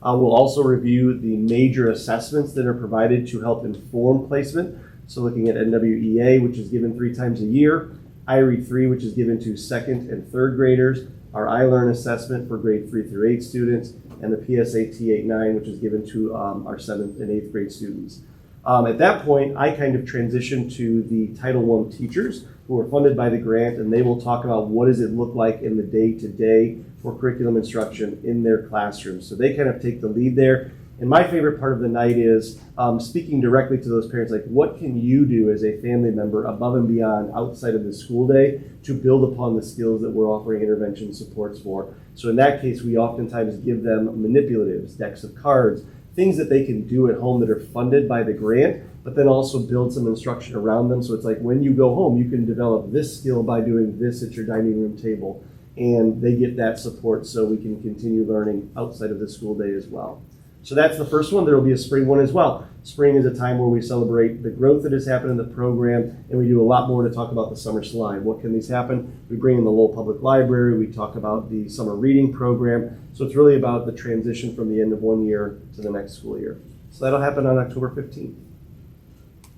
We'll also review the major assessments that are provided to help inform placement. So looking at NWEA, which is given 3 times a year, IREAD 3, which is given to second and third graders, our iLearn assessment for grade 3 through 8 students, and the PSAT 8-9, which is given to our 7th and 8th grade students. At that point, I kind of transition to the Title I teachers who are funded by the grant, and they will talk about what does it look like in the day-to-day for curriculum instruction in their classrooms. So they kind of take the lead there. And my favorite part of the night is speaking directly to those parents, like what can you do as a family member above and beyond outside of the school day to build upon the skills that we're offering intervention supports for. So in that case, we oftentimes give them manipulatives, decks of cards, things that they can do at home that are funded by the grant, but then also build some instruction around them. So it's like when you go home, you can develop this skill by doing this at your dining room table. And they get that support so we can continue learning outside of the school day as well. So that's the first one. There will be a spring one as well. Spring is a time where we celebrate the growth that has happened in the program, and we do a lot more to talk about the summer slide. What can these happen? We bring in the Lowell Public Library. We talk about the summer reading program. So it's really about the transition from the end of one year to the next school year. So that'll happen on October 15th.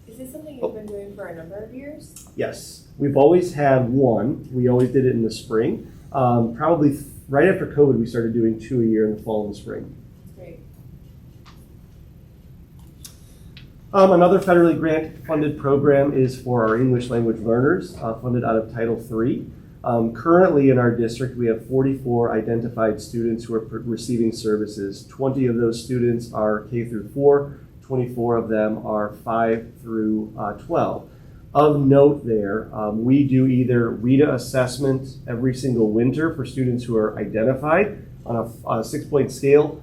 Is this something you've been doing for a number of years? Yes. We've always had one. We always did it in the spring. Probably right after COVID, we started doing 2 a year in the fall and the spring. Great. Another federally grant-funded program is for our English language learners, funded out of Title III. Currently in our district, we have 44 identified students who are receiving services. 20 of those students are K through 4, 24 of them are 5 through 12. Of note there, we do either RETA assessment every single winter for students who are identified on a 6-point scale.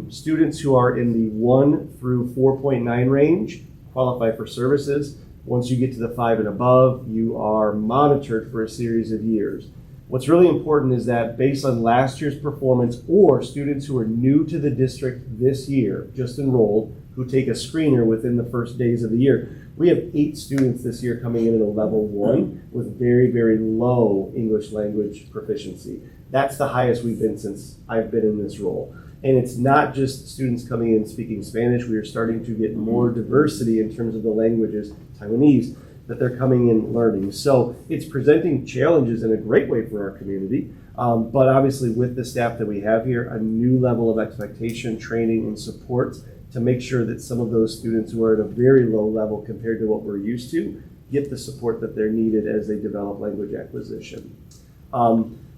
Students who are in the 1 through 4.9 range qualify for services. Once you get to the 5 and above, you are monitored for a series of years. What's really important is that based on last year's performance or students who are new to the district this year, just enrolled, who take a screener within the first days of the year, we have 8 students this year coming in at a level 1 with very, very low English language proficiency. That's the highest we've been since I've been in this role. And it's not just students coming in speaking Spanish. We are starting to get more diversity in terms of the languages, Taiwanese, that they're coming in learning. So it's presenting challenges in a great way for our community. But obviously with the staff that we have here, a new level of expectation, training, and support to make sure that some of those students who are at a very low level compared to what we're used to get the support that they're needed as they develop language acquisition.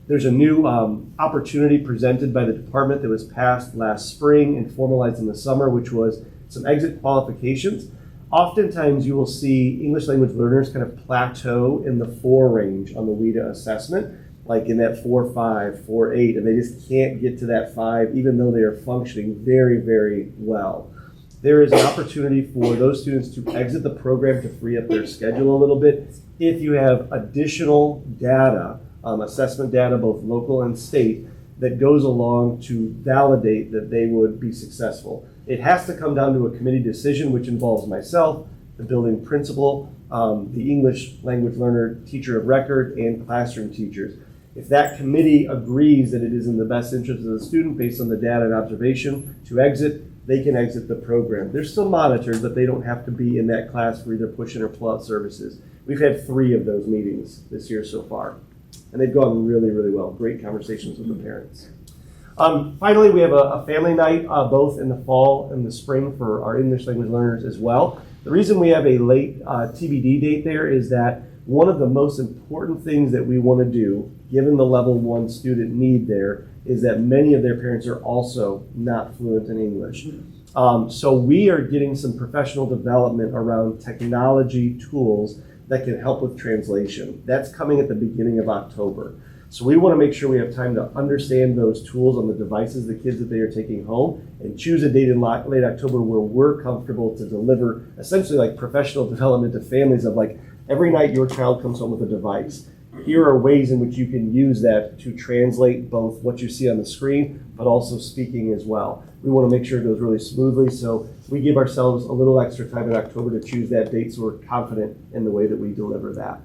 There's a new opportunity presented by the department that was passed last spring and formalized in the summer, which was some exit qualifications. Oftentimes you will see English language learners kind of plateau in the 4 range on the WIDA assessment, like in that 4.5, 4.8, and they just can't get to that 5, even though they are functioning very, very well. There is an opportunity for those students to exit the program to free up their schedule a little bit if you have additional data, assessment data, both local and state, that goes along to validate that they would be successful. It has to come down to a committee decision, which involves myself, the building principal, the English language learner, teacher of record, and classroom teachers. If that committee agrees that it is in the best interest of the student based on the data and observation to exit, they can exit the program. They're still monitored, but they don't have to be in that class for either push-in or pull-out services. We've had 3 of those meetings this year so far, and they've gone really, really well. Great conversations with the parents. Finally, we have a family night both in the fall and the spring for our English language learners as well. The reason we have a late TBD date there is that one of the most important things that we want to do, given the level 1 student need there, is that many of their parents are also not fluent in English. So we are getting some professional development around technology tools that can help with translation. That's coming at the beginning of October. So we want to make sure we have time to understand those tools on the devices, the kids that they are taking home, and choose a date in late October where we're comfortable to deliver essentially like professional development to families of like, every night your child comes home with a device. Here are ways in which you can use that to translate both what you see on the screen, but also speaking as well. We want to make sure it goes really smoothly, so we give ourselves a little extra time in October to choose that date so we're confident in the way that we deliver that.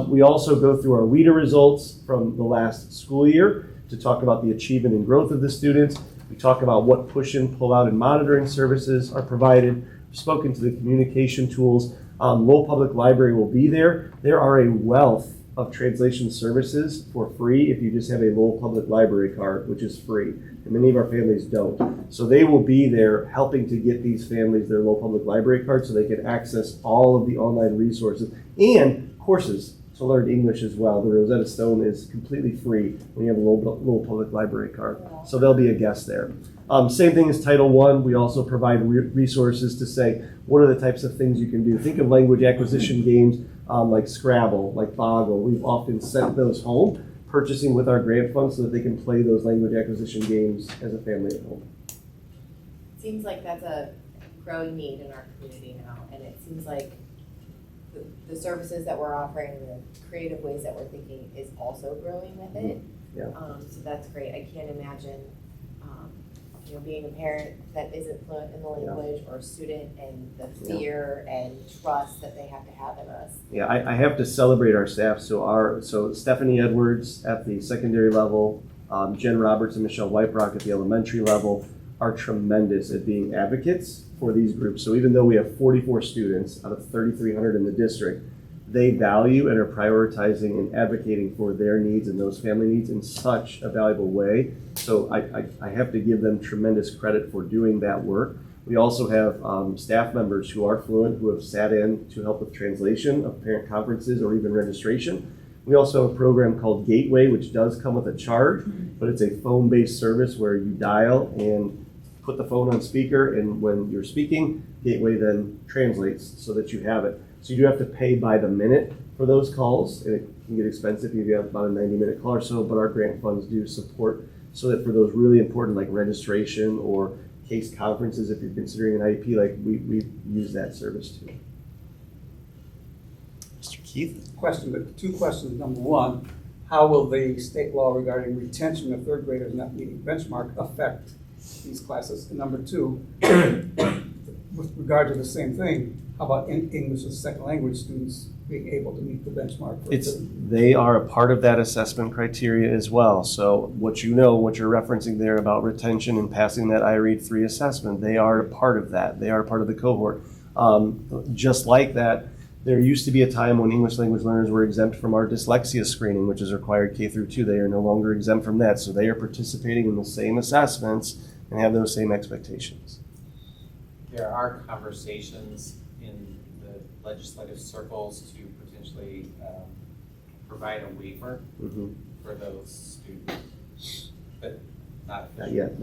We also go through our reader results from the last school year to talk about the achievement and growth of the students. We talk about what push-in, pull-out, and monitoring services are provided. We've spoken to the communication tools. Lowell Public Library will be there. There are a wealth of translation services for free if you just have a Lowell Public Library card, which is free, and many of our families don't. So they will be there helping to get these families their Lowell Public Library card so they can access all of the online resources and courses to learn English as well. The Rosetta Stone is completely free when you have a Lowell Public Library card. So they'll be a guest there. Same thing as Title I. We also provide resources to say, what are the types of things you can do? Think of language acquisition games like Scrabble, like Boggle. We've often sent those home, purchasing with our grant funds so that they can play those language acquisition games as a family at home. Seems like that's a growing need in our community now, and it seems like the services that we're offering, the creative ways that we're thinking is also growing with it. Yeah. So that's great. I can't imagine, being a parent that isn't fluent in the language or a student and the fear and trust that they have to have in us. Yeah, I have to celebrate our staff. So Stephanie Edwards at the secondary level, Jen Roberts and Michelle Whiterock at the elementary level are tremendous at being advocates for these groups. So even though we have 44 students out of 3,300 in the district, they value and are prioritizing and advocating for their needs and those family needs in such a valuable way. So I have to give them tremendous credit for doing that work. We also have staff members who are fluent, who have sat in to help with translation of parent conferences or even registration. We also have a program called Gateway, which does come with a charge, but it's a phone-based service where you dial and put the phone on speaker, and when you're speaking, Gateway then translates so that you have it. So you do have to pay by the minute for those calls, and it can get expensive if you have about a 90-minute call or so, but our grant funds do support so that for those really important like registration or case conferences, if you're considering an IEP, like we use that service too. Mr. Keith? Question, but 2 questions. Number 1, how will the state law regarding retention of 3rd graders not meeting benchmark affect these classes? And number 2, with regard to the same thing, how about English as a second language students being able to meet the benchmark? They are a part of that assessment criteria as well. So what you're referencing there about retention and passing that IREAD 3 assessment, they are a part of that. They are a part of the cohort. Just like that, there used to be a time when English language learners were exempt from our dyslexia screening, which is required K through 2. They are no longer exempt from that. So they are participating in the same assessments and have those same expectations. There are conversations in the legislative circles to potentially provide a waiver for those students, but not yet.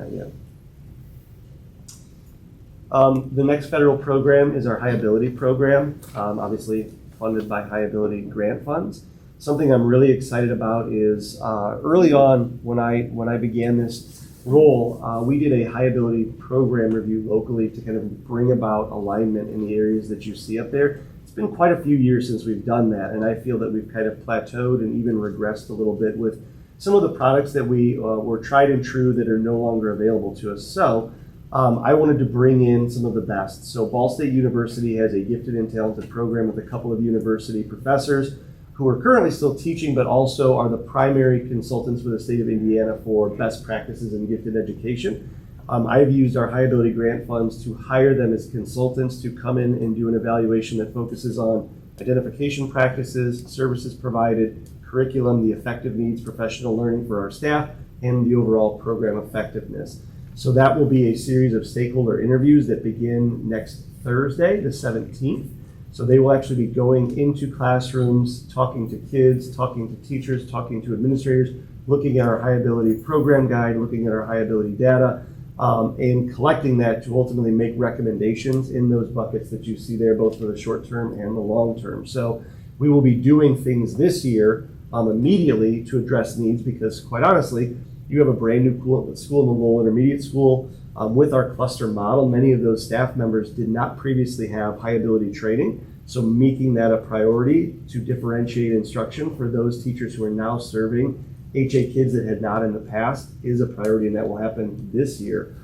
The next federal program is our High Ability program, obviously funded by High Ability grant funds. Something I'm really excited about is early on when I began this role, we did a High Ability program review locally to kind of bring about alignment in the areas that you see up there. It's been quite a few years since we've done that, and I feel that we've kind of plateaued and even regressed a little bit with some of the products that we were tried and true that are no longer available to us. So I wanted to bring in some of the best. So Ball State University has a gifted and talented program with a couple of university professors who are currently still teaching, but also are the primary consultants for the state of Indiana for best practices in gifted education. I've used our high ability grant funds to hire them as consultants to come in and do an evaluation that focuses on identification practices, services provided, curriculum, the effective needs, professional learning for our staff, and the overall program effectiveness. So that will be a series of stakeholder interviews that begin next Thursday, the 17th. So they will actually be going into classrooms, talking to kids, talking to teachers, talking to administrators, looking at our high ability program guide, looking at our high ability data, and collecting that to ultimately make recommendations in those buckets that you see there, both for the short term and the long term. So we will be doing things this year immediately to address needs, because quite honestly, you have a brand new school in the Lowell Intermediate School. With our cluster model, many of those staff members did not previously have high ability training. So making that a priority to differentiate instruction for those teachers who are now serving HA kids that had not in the past is a priority, and that will happen this year.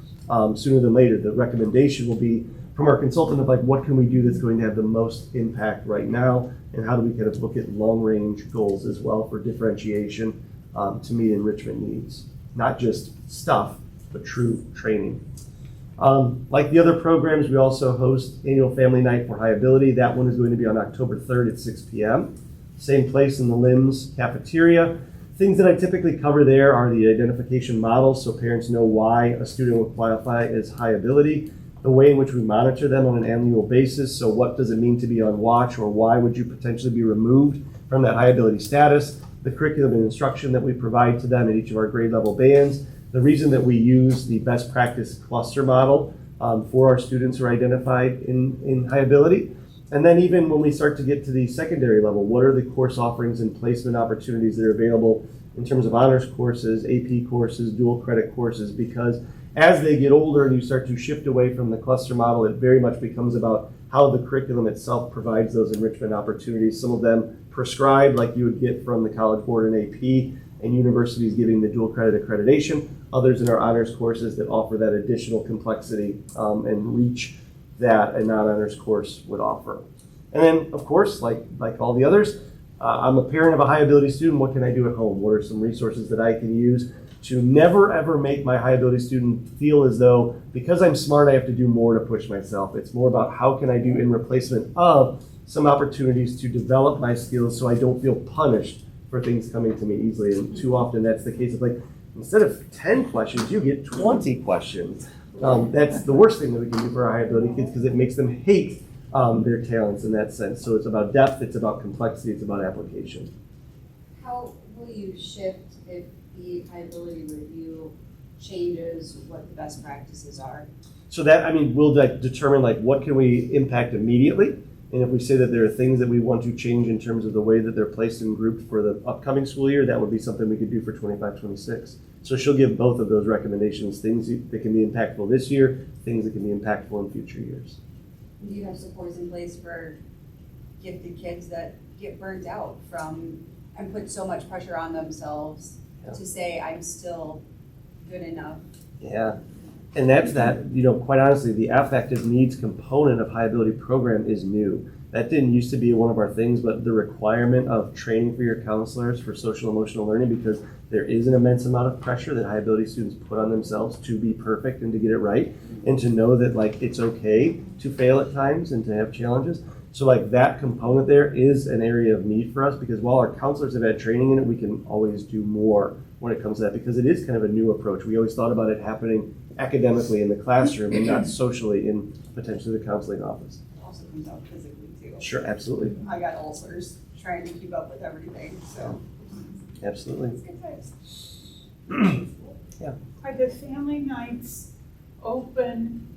Sooner than later, the recommendation will be from our consultant of like, what can we do that's going to have the most impact right now, and how do we kind of look at long range goals as well for differentiation to meet enrichment needs. Not just stuff, but true training. Like the other programs, we also host annual family night for high ability. That one is going to be on October 3rd at 6 p.m. Same place in the LIMS cafeteria. Things that I typically cover there are the identification models, so parents know why a student will qualify as high ability, the way in which we monitor them on an annual basis, so what does it mean to be on watch, or why would you potentially be removed from that high ability status, the curriculum and instruction that we provide to them at each of our grade level bands, the reason that we use the best practice cluster model for our students who are identified in high ability. And then even when we start to get to the secondary level, what are the course offerings and placement opportunities that are available in terms of honors courses, AP courses, dual credit courses, because as they get older and you start to shift away from the cluster model, it very much becomes about how the curriculum itself provides those enrichment opportunities. Some of them prescribed, like you would get from the College Board and AP, and universities giving the dual credit accreditation. Others in our honors courses that offer that additional complexity and reach that a non-honors course would offer. And then, of course, like all the others, I'm a parent of a high ability student. What can I do at home? What are some resources that I can use to never ever make my high ability student feel as though because I'm smart I have to do more to push myself? It's more about how can I do in replacement of some opportunities to develop my skills so I don't feel punished for things coming to me easily. And too often that's the case of like, instead of 10 questions, you get 20 questions. That's the worst thing that we can do for our high ability kids, because it makes them hate their talents in that sense. So it's about depth, it's about complexity, it's about application. How will you shift if the high ability review changes what the best practices are? So that, I mean, we'll determine like what can we impact immediately. And if we say that there are things that we want to change in terms of the way that they're placed and grouped for the upcoming school year, that would be something we could do for 25-26. So she'll give both of those recommendations, things that can be impactful this year, things that can be impactful in future years. Do you have supports in place for gifted kids that get burnt out from and put so much pressure on themselves to say, I'm still good enough? Yeah. And that's that, quite honestly, the affective needs component of high ability program is new. That didn't used to be one of our things, but the requirement of training for your counselors for social emotional learning, because there is an immense amount of pressure that high ability students put on themselves to be perfect and to get it right, and to know that like it's okay to fail at times and to have challenges. So like that component there is an area of need for us, because while our counselors have had training in it, we can always do more when it comes to that, because it is kind of a new approach. We always thought about it happening academically in the classroom and not socially in potentially the counseling office. It also comes out physically too. Sure, absolutely. I got ulcers trying to keep up with everything, so. Absolutely. It's good times. Yeah. Are the family nights open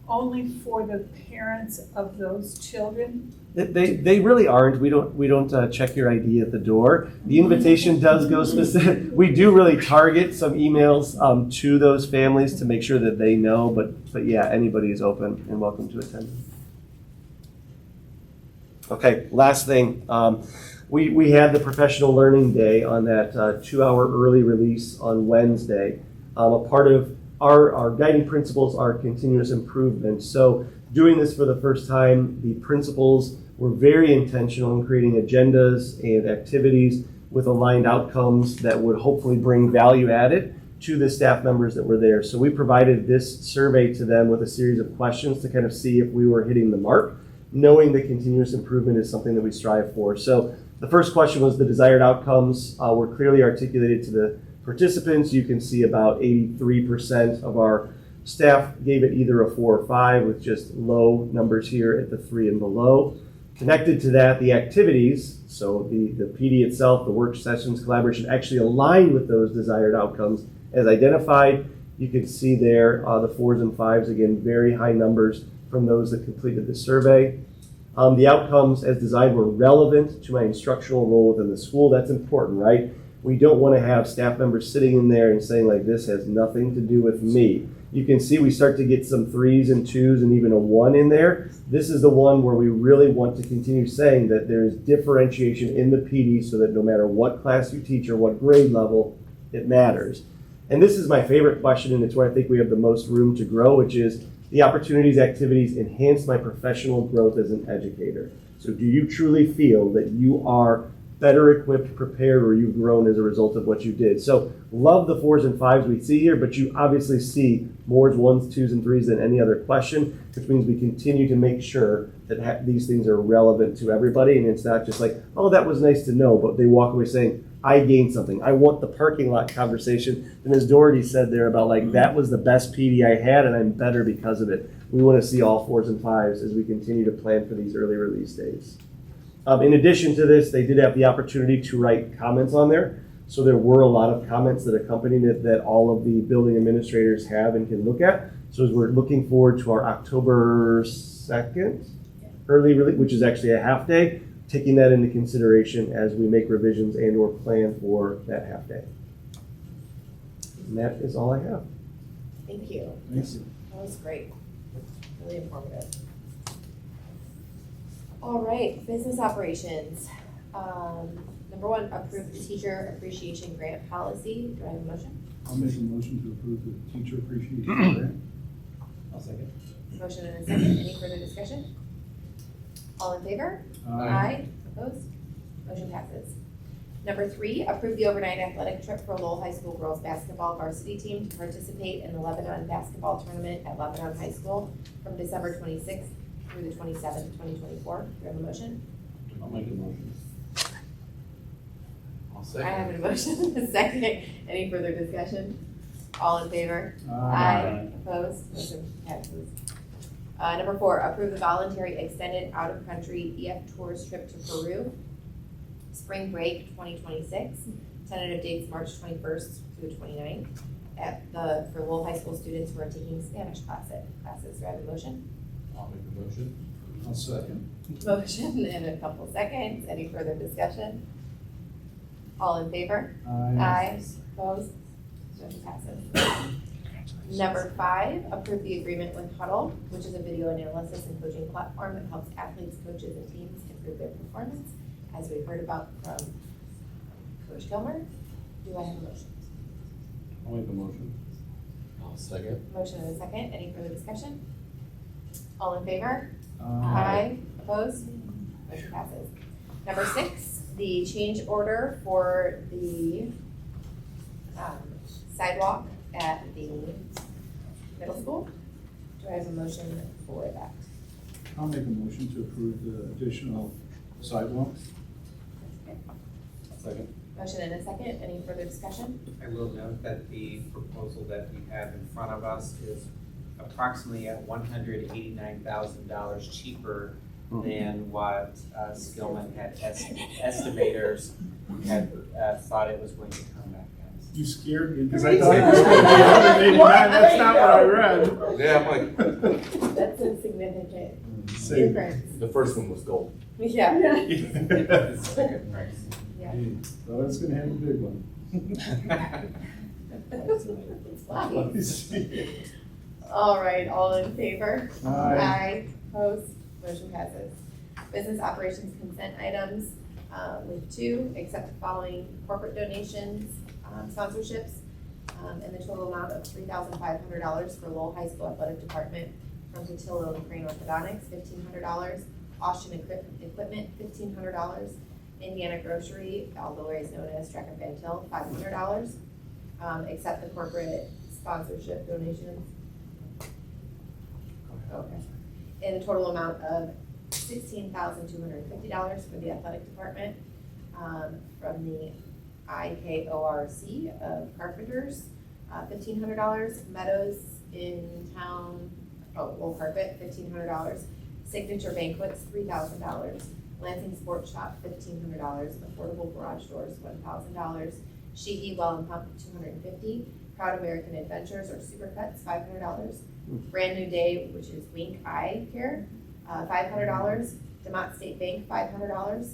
only for the parents of those children? They really aren't. We don't check your ID at the door. The invitation does go specific. We do really target some emails to those families to make sure that they know. But yeah, anybody is open and welcome to attend. Okay, last thing. We had the professional learning day on that 2-hour early release on Wednesday. A part of our guiding principles are continuous improvement. So doing this for the first time, the principals were very intentional in creating agendas and activities with aligned outcomes that would hopefully bring value added to the staff members that were there. So we provided this survey to them with a series of questions to kind of see if we were hitting the mark, knowing that continuous improvement is something that we strive for. So the first question was the desired outcomes were clearly articulated to the participants. You can see about 83% of our staff gave it either a 4 or 5, with just low numbers here at the 3 and below. Connected to that, the activities, so the PD itself, the work sessions, collaboration, actually aligned with those desired outcomes as identified. You can see there the 4s and 5s, again, very high numbers from those that completed the survey. The outcomes as designed were relevant to my instructional role within the school. That's important, right? We don't want to have staff members sitting in there and saying, like, this has nothing to do with me. You can see we start to get some 3s and 2s and even a 1 in there. This is the one where we really want to continue saying that there is differentiation in the PD so that no matter what class you teach or what grade level, it matters. And this is my favorite question, and it's where I think we have the most room to grow, which is the opportunities, activities enhance my professional growth as an educator. So do you truly feel that you are better equipped, prepared, or you've grown as a result of what you did? So love the 4s and 5s we see here, but you obviously see more 1s, 2s, and 3s than any other question, which means we continue to make sure that these things are relevant to everybody, and it's not just like, oh, that was nice to know, but they walk away saying, I gained something. I want the parking lot conversation. And as Doherty said there about, like, that was the best PD I had and I'm better because of it. We want to see all 4s and 5s as we continue to plan for these early release days. In addition to this, they did have the opportunity to write comments on there. So there were a lot of comments that accompanied it that all of the building administrators have and can look at. So as we're looking forward to our October 2nd early release, which is actually a half day, taking that into consideration as we make revisions and or plan for that half day. And that is all I have. Thank you. Thank you. That was great. Really informative. All right, business operations. Number 1, approve the teacher appreciation grant policy. Do I have a motion? I'll make a motion to approve the teacher appreciation grant. I'll second. Motion and a second. Any further discussion? All in favor? Aye. Opposed? Motion passes. Number 3, approve the overnight athletic trip for Lowell High School girls basketball varsity team to participate in the Lebanon basketball tournament at Lebanon High School from December 26th through the 27th, 2024. Do you have a motion? I'll make a motion. I have a motion, a second. Any further discussion? All in favor? Aye. Opposed? Motion passes. Number 4, approve the voluntary extended out-of-country EF Tours trip to Peru, spring break 2026. Tentative dates March 21st through 29th for Lowell High School students who are taking Spanish classes. Do I have a motion? I'll make the motion. I'll second. Motion in a couple seconds. Any further discussion? All in favor? Aye. Opposed? Motion passes. Number 5, approve the agreement with Huddle, which is a video analysis and coaching platform that helps athletes, coaches, and teams improve their performance, as we've heard about from Coach Gilmer. Do I have a motion? I'll make the motion. I'll second. Motion and a second. Any further discussion? All in favor? Aye. Opposed? Motion passes. Number 6, the change order for the sidewalk at the middle school. Do I have a motion for that? I'll make a motion to approve the additional sidewalks. Second. Motion and a second. Any further discussion? I will note that the proposal that we have in front of us is approximately at $189,000 cheaper than what Skillman had estimators had thought it was going to come back as. You scared me because I thought it was going to be 189. That's not what I read. Yeah, I'm like, That's a significant Same. difference. the first one was gold. Yeah. It's a good price. Yeah. So it's going to have a big one. It's fine. All right, all in favor? Aye. Opposed? Motion passes. Business operations consent items, with 2, accept the following corporate donations, sponsorships, in the total amount of $3,500 for Lowell High School Athletic Department from Patillo and Crane Orthodontics, $1,500, Austin Equipment, $1,500, Indiana Grocery, otherwise known as Track and Van Til, $500, accept the corporate sponsorship donations. Okay. In a total amount of $16,250 for the athletic department, from the IKORC of Carpenters, $1,500, Meadows in Town, Wool Carpet, $1,500, Signature Banquets, $3,000, Lansing Sports Shop, $1,500, Affordable Garage Doors, $1,000, Sheehy Well and Pump, $250, Proud American Adventures or Supercuts, $500, Brand New Day, which is Wink Eye Care, $500, DeMont State Bank, $500,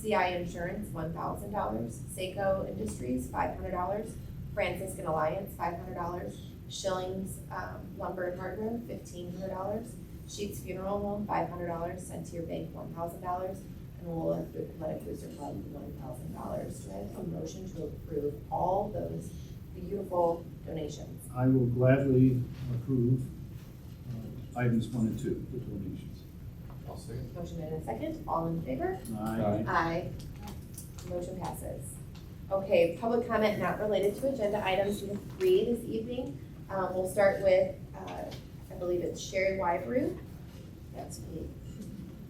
CI Insurance, $1,000, Seiko Industries, $500, Franciscan Alliance, $500, Schillings Lumber and Hardware, $1,500, Sheets Funeral Home, $500, Centier Bank, $1,000, and Lowell Athletic Booster Club, $1,000. Do I have a motion to approve all those beautiful donations? I will gladly approve items 1 and 2, the donations. I'll second. Motion made in a second. All in favor? Aye. Aye. Motion passes. Okay, public comment not related to agenda items. We have 3 this evening. We'll start with, I believe it's Sherry Wybrue. That's me.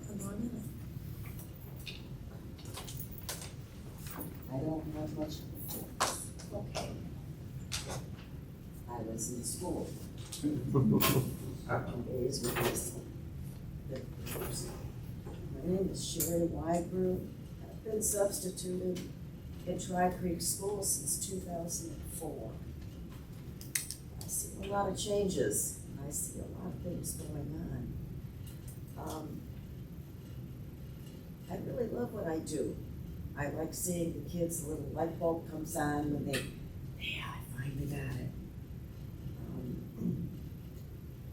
Come on in. I don't have much. Okay. I was in school. Days with this. My name is Sherry Wybrue. I've been substituted in Tri Creek School since 2004. I see a lot of changes. I see a lot of things going on. I really love what I do. I like seeing the kids, the little light bulb comes on when they, yeah, I finally got it.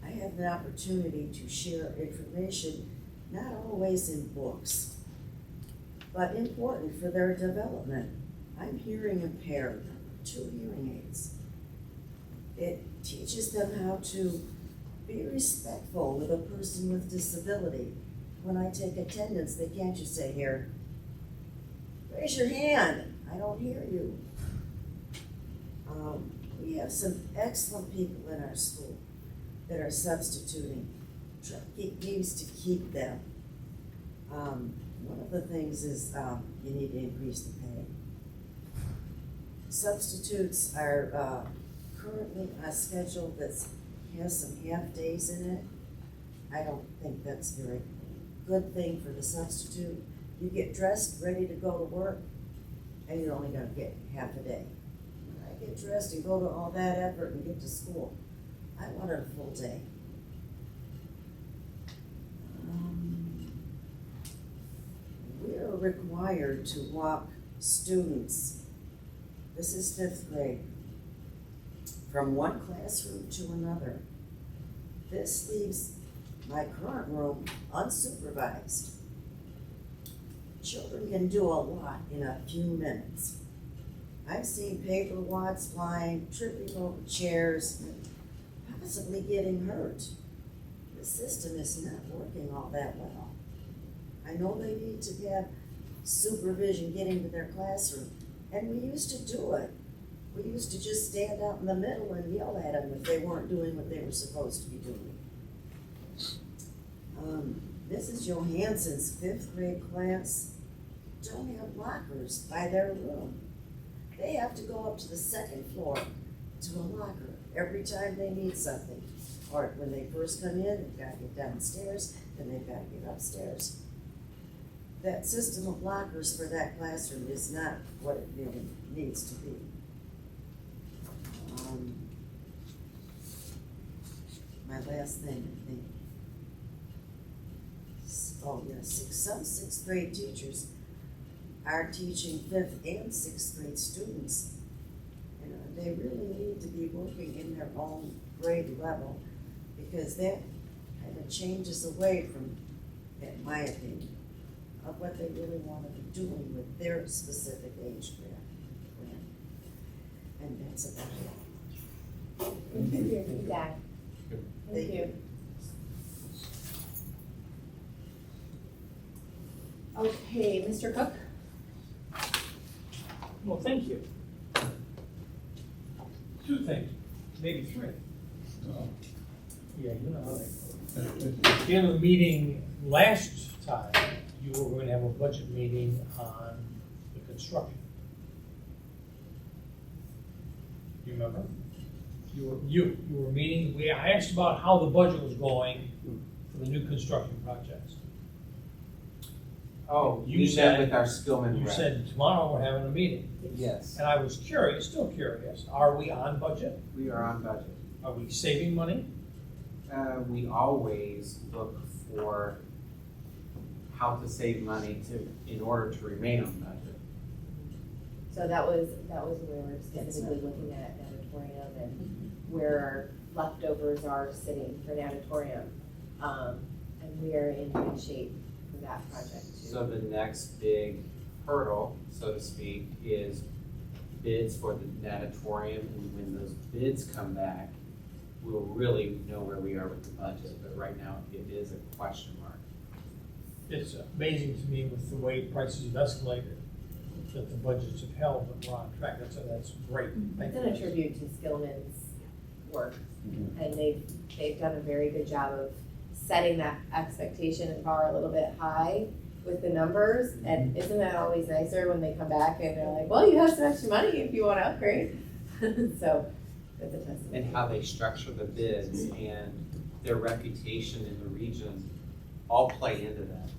I have the opportunity to share information, not always in books, but important for their development. I'm hearing impaired, 2 hearing aids. It teaches them how to be respectful with a person with disability. When I take attendance, they can't just say, here, raise your hand, I don't hear you. We have some excellent people in our school that are substituting. Needs to keep them. One of the things is you need to increase the pay. Substitutes are currently on a schedule that has some half days in it. I don't think that's a very good thing for the substitute. You get dressed, ready to go to work, and you're only gonna get half a day. When I get dressed and go to all that effort and get to school, I wanted a full day. We are required to walk students, this is 5th grade, from one classroom to another. This leaves my current room unsupervised. Children can do a lot in a few minutes. I've seen paper wads flying, tripping over chairs, possibly getting hurt. The system is not working all that well. I know they need to have supervision getting to their classroom, and we used to do it. We used to just stand out in the middle and yell at them if they weren't doing what they were supposed to be doing. Mrs. Johansson's 5th grade class don't have lockers by their room. They have to go up to the 2nd floor to a locker every time they need something. Or when they first come in, they've got to get downstairs, then they've got to get upstairs. That system of lockers for that classroom is not what it really needs to be. My last thing, I think. Oh yes, some 6th grade teachers are teaching 5th and 6th grade students. You know, they really need to be working in their own grade level, because that kind of changes away from, in my opinion, of what they really want to be doing with their specific age group. And that's about it. Thank you for your feedback. Thank you. Okay, Mr. Cook? Well, thank you. 2 things, maybe 3. Yeah, you know how that goes. At the end of the meeting last time, you were going to have a budget meeting on the construction. Do you remember? You were meeting, I asked about how the budget was going for the new construction projects. Oh, You we said- met with our Skillman You rep. said tomorrow we're having a meeting. Yes, And I was curious, still curious, are we on budget? we are on budget. Are we saving money? We always look for how to save money in order to remain on budget. So that was where we're specifically looking at natatorium and where our leftovers are sitting for natatorium. And we are in good shape for that project too. So the next big hurdle, so to speak, is bids for the natatorium, and when those bids come back, we'll really know where we are with the budget, but right now it is a question mark. It's amazing to me with the way prices have escalated, that the budgets have held, but we're on track. That's great. Thank It's you. in a tribute to Skillman's work, and they've done a very good job of setting that expectation and bar a little bit high with the numbers, and isn't that always nicer when they come back and they're like, well, you have some extra money if you want to upgrade. So, that's a testament. And how they structure the bids and their reputation in the region all play into that.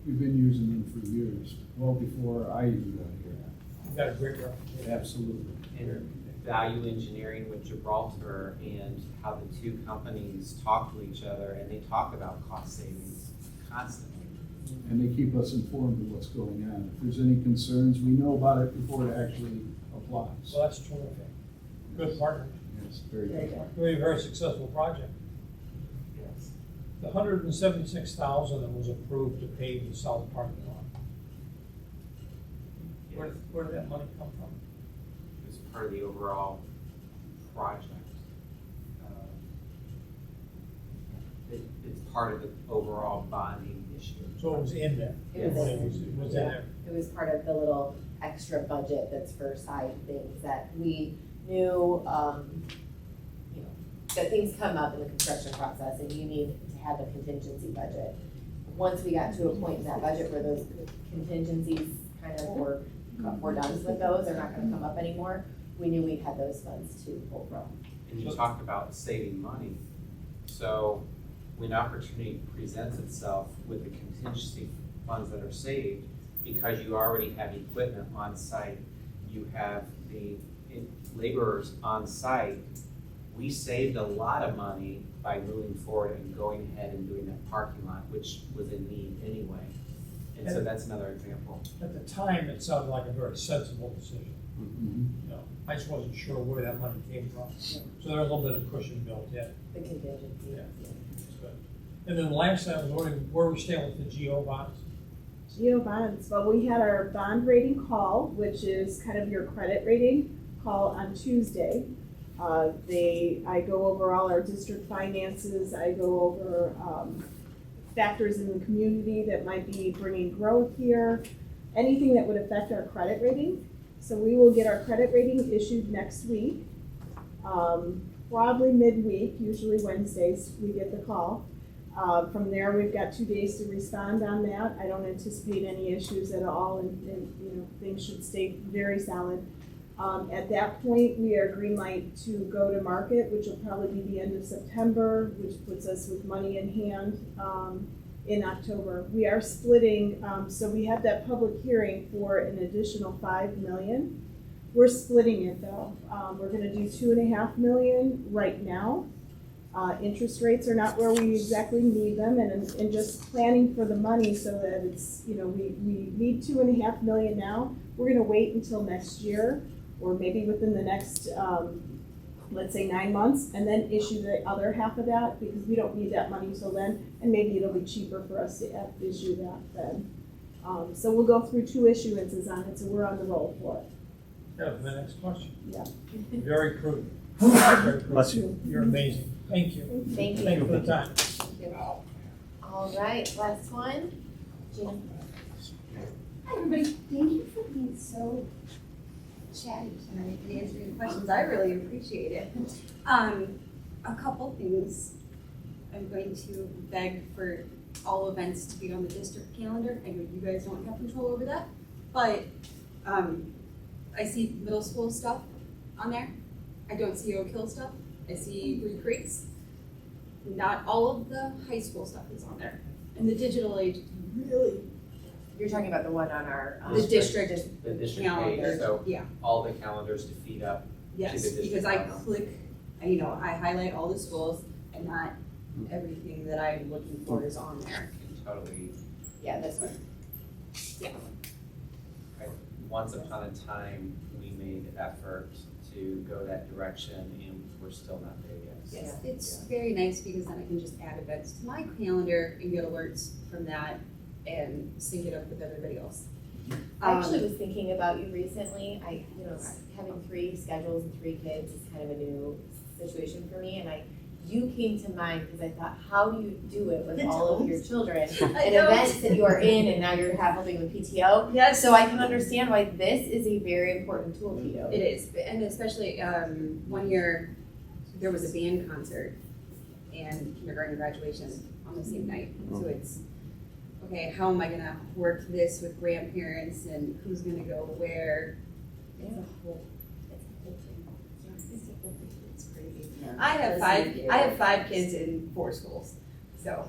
We've been using them for years, well before I even got here. You've got a great reputation. Absolutely. And value engineering with Gibraltar and how the 2 companies talk to each other, and they talk about cost savings constantly. And they keep us informed of what's going on. If there's any concerns, we know about it before it actually applies. So that's terrific. Good partner. Yes, very good. Very, very successful project. Yes. The $176,000 that was approved to pave the south parking lot. Where did that money come from? It's part of the overall project. It's part of the overall bonding issue. So it was in there. It was in It was in Yeah. there. It was part of the little extra budget that's for side things that we knew, that things come up in the construction process and you need to have a contingency budget. Once we got to a point in that budget where those contingencies kind of we're done with those, they're not gonna come up anymore, we knew we had those funds to pull from. And you talked about saving money. So when opportunity presents itself with the contingency funds that are saved, because you already have equipment on site, you have the laborers on site, we saved a lot of money by moving forward and going ahead and doing that parking lot, which was in need anyway. And so that's another example. At the time, it sounded like a very sensible decision. You know, I just wasn't sure where that money came from. So there's a little bit of cushion built in. The contingency. Yeah. That's good. And then last time I was wondering where we stand with the GO bonds. Geo bonds, well, we had our bond rating call, which is kind of your credit rating call on Tuesday. I go over all our district finances, I go over, factors in the community that might be bringing growth here, anything that would affect our credit rating. So we will get our credit rating issued next week, probably midweek, usually Wednesdays, we get the call. From there, we've got 2 days to respond on that. I don't anticipate any issues at all, and things should stay very solid. At that point, we are green light to go to market, which will probably be the end of September, which puts us with money in hand in October. We are splitting, so we have that public hearing for an additional $5 million. We're splitting it though. We're gonna do $2.5 million right now. Interest rates are not where we exactly need them, and just planning for the money so that it's, we need $2.5 million now. We're gonna wait until next year, or maybe within the next, let's say 9 months, and then issue the other half of that, because we don't need that money till then, and maybe it'll be cheaper for us to issue that then. So we'll go through 2 issuances on it, so we're on the roll for it. That was my next question. Yeah. Very prudent. Very prudent. Bless you. You're amazing. Thank you. Thank you. Thank you for the time. All right, last one. Gina. Hi, everybody. Thank you for being so chatty tonight and answering questions. I really appreciate it. A couple things. I'm going to beg for all events to be on the district calendar. I know you guys don't have control over that, but I see middle school stuff on there. I don't see Oak Hill stuff. I see Three Creeks. Not all of the high school stuff is on there. And the digital age really. You're talking about the one on our. The district The district calendar, page, so yeah. all the calendars to feed up to the Yes, district. because I calendar. click, you know, I highlight all the schools and not everything that I'm looking for is on there. Totally. Yeah, this one. Yeah. Once upon a time, we made effort to go that direction and we're still not there yet. Yes, it's very nice because then I can just add events to my calendar and get alerts from that and sync it up with everybody else. I actually was thinking about you recently. Having 3 schedules and 3 kids is kind of a new situation for me, and you came to mind because I thought, how do you do it with all of your children and events that you are in, and now you're helping with PTO? Yes. So I can understand why this is a very important tool to you. It is, and especially one year there was a band concert and kindergarten graduation on the same night. So it's, okay, how am I gonna work this with grandparents and who's gonna go where? It's a whole thing. It's a whole thing. It's crazy. I have 5 kids in 4 schools, so.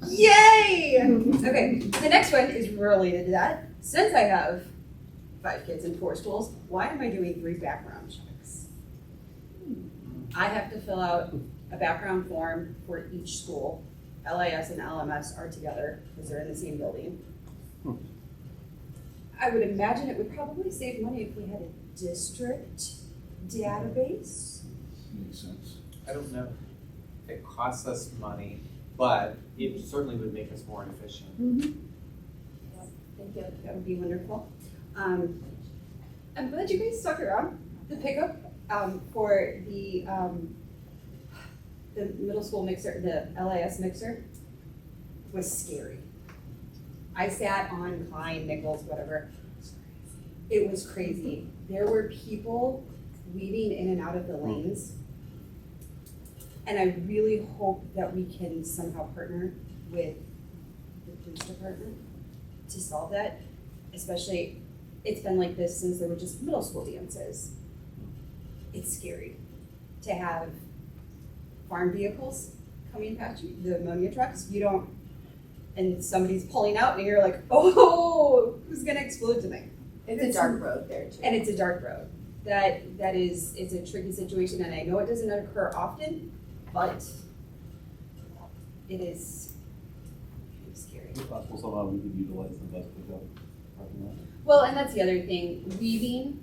Yay! Okay, the next one is related to that. Since I have 5 kids in 4 schools, why am I doing 3 background checks? I have to fill out a background form for each school. LIS and LMS are together because they're in the same building. I would imagine it would probably save money if we had a district database. Makes sense. I don't know if it costs us money, but it certainly would make us more efficient. Thank you. That would be wonderful. I'm glad you guys stuck around. The pickup for the middle school mixer, the LIS mixer, was scary. I sat on Klein, Nichols, whatever. It was crazy. There were people weaving in and out of the lanes. And I really hope that we can somehow partner with the police department to solve that. Especially, it's been like this since there were just middle school dances. It's scary to have farm vehicles coming past you, the ammonia trucks. You don't, and somebody's pulling out and you're like, oh, who's gonna explode tonight? It's a dark road there too. And it's a dark road. It's a tricky situation, and I know it doesn't occur often, but it is kind of scary. If possible, somehow we could utilize the bus pickup parking lot. Well, and that's the other thing, weaving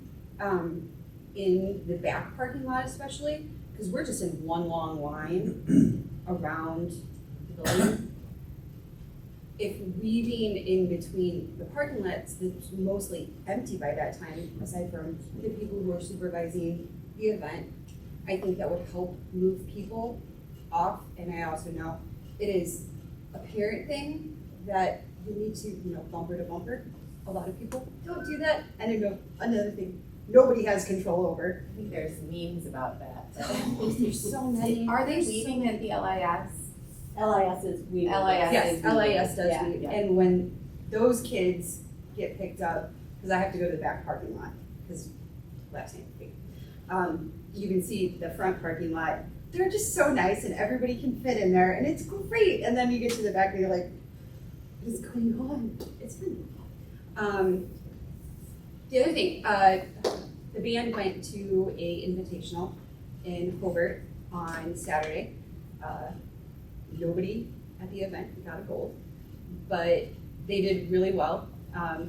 in the back parking lot especially, because we're just in one long line around the building. If weaving in between the parking lots that's mostly empty by that time, aside from the people who are supervising the event, I think that would help move people off. And I also know it is a parent thing that you need to, bumper to bumper. A lot of people don't do that. And I know another thing nobody has control over. I think there's memes about that. There's so many. Are they weaving at the LIS? LIS is weaving. Yes, LIS does Yeah, weave. yeah. And when those kids get picked up, because I have to go to the back parking lot, because last name week, you can see the front parking lot. They're just so nice and everybody can fit in there and it's great. And then you get to the back and you're like, what is going on? It's fun. The other thing, the band went to a invitational in Hobart on Saturday. Nobody at the event got a gold, but they did really well.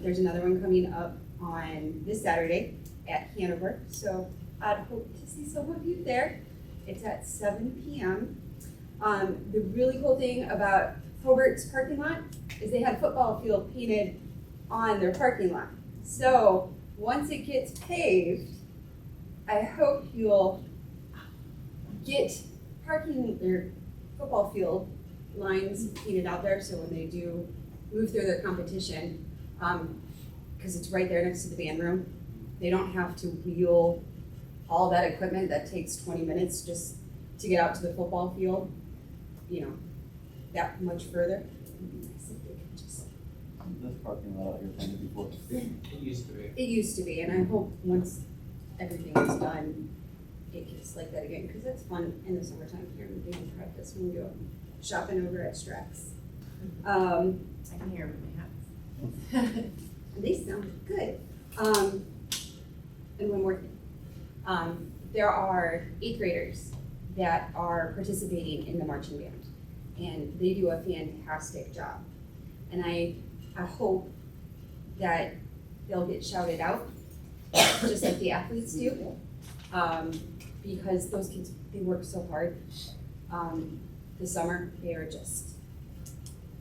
There's another one coming up on this Saturday at Hanover, so I'd hope to see some of you there. It's at 7 p.m. The really cool thing about Hobart's parking lot is they had a football field painted on their parking lot. So once it gets paved, I hope you'll get parking or football field lines painted out there so when they do move through their competition, because it's right there next to the band room, They don't have to wheel all that equipment that takes 20 minutes just to get out to the football field, that much further. This parking lot out here kind of before. It used to be. It used to be, and I hope once everything is done, it gets like that again, because it's fun in the summertime here in band practice when we go shopping over at Strax. I can hear them in my house. And they sound good. And one more thing. There are 8th graders that are participating in the marching band, and they do a fantastic job. And I hope that they'll get shouted out, just like the athletes do, because those kids, they work so hard. This summer, they are just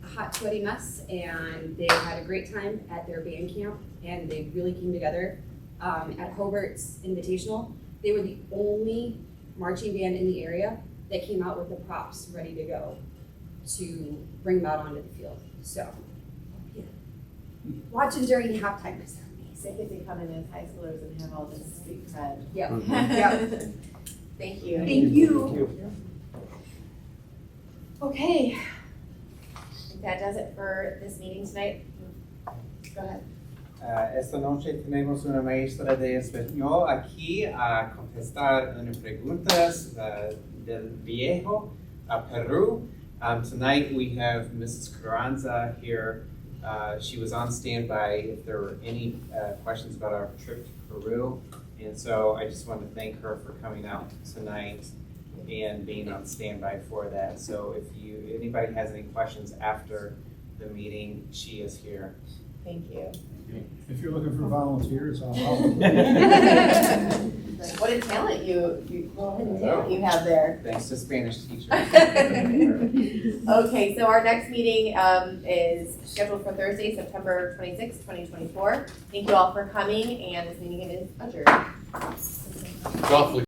a hot, sweaty mess, and they had a great time at their band camp, and they really came together. At Hobart's Invitational, they were the only marching band in the area that came out with the props ready to go to bring them out onto the field. So, yeah. Watching during halftime is amazing. They get to come in as high schoolers and have all this street cred. Yep. Yep. Thank you. Thank you. Okay. I think that does it for this meeting tonight. Go ahead. Esta noche tenemos una maestra de español aquí a contestar unas preguntas del viejo a Peru. Tonight we have Mrs. Carranza here. She was on standby if there were any questions about our trip to Peru. And so I just want to thank her for coming out tonight and being on standby for that. So if anybody has any questions after the meeting, she is here. Thank you. If you're looking for volunteers, I'll help. What a talent you have there. Thanks to Spanish teachers. Okay, so our next meeting is scheduled for Thursday, September 26, 2024. Thank you all for coming, and this meeting is adjourned. Awfully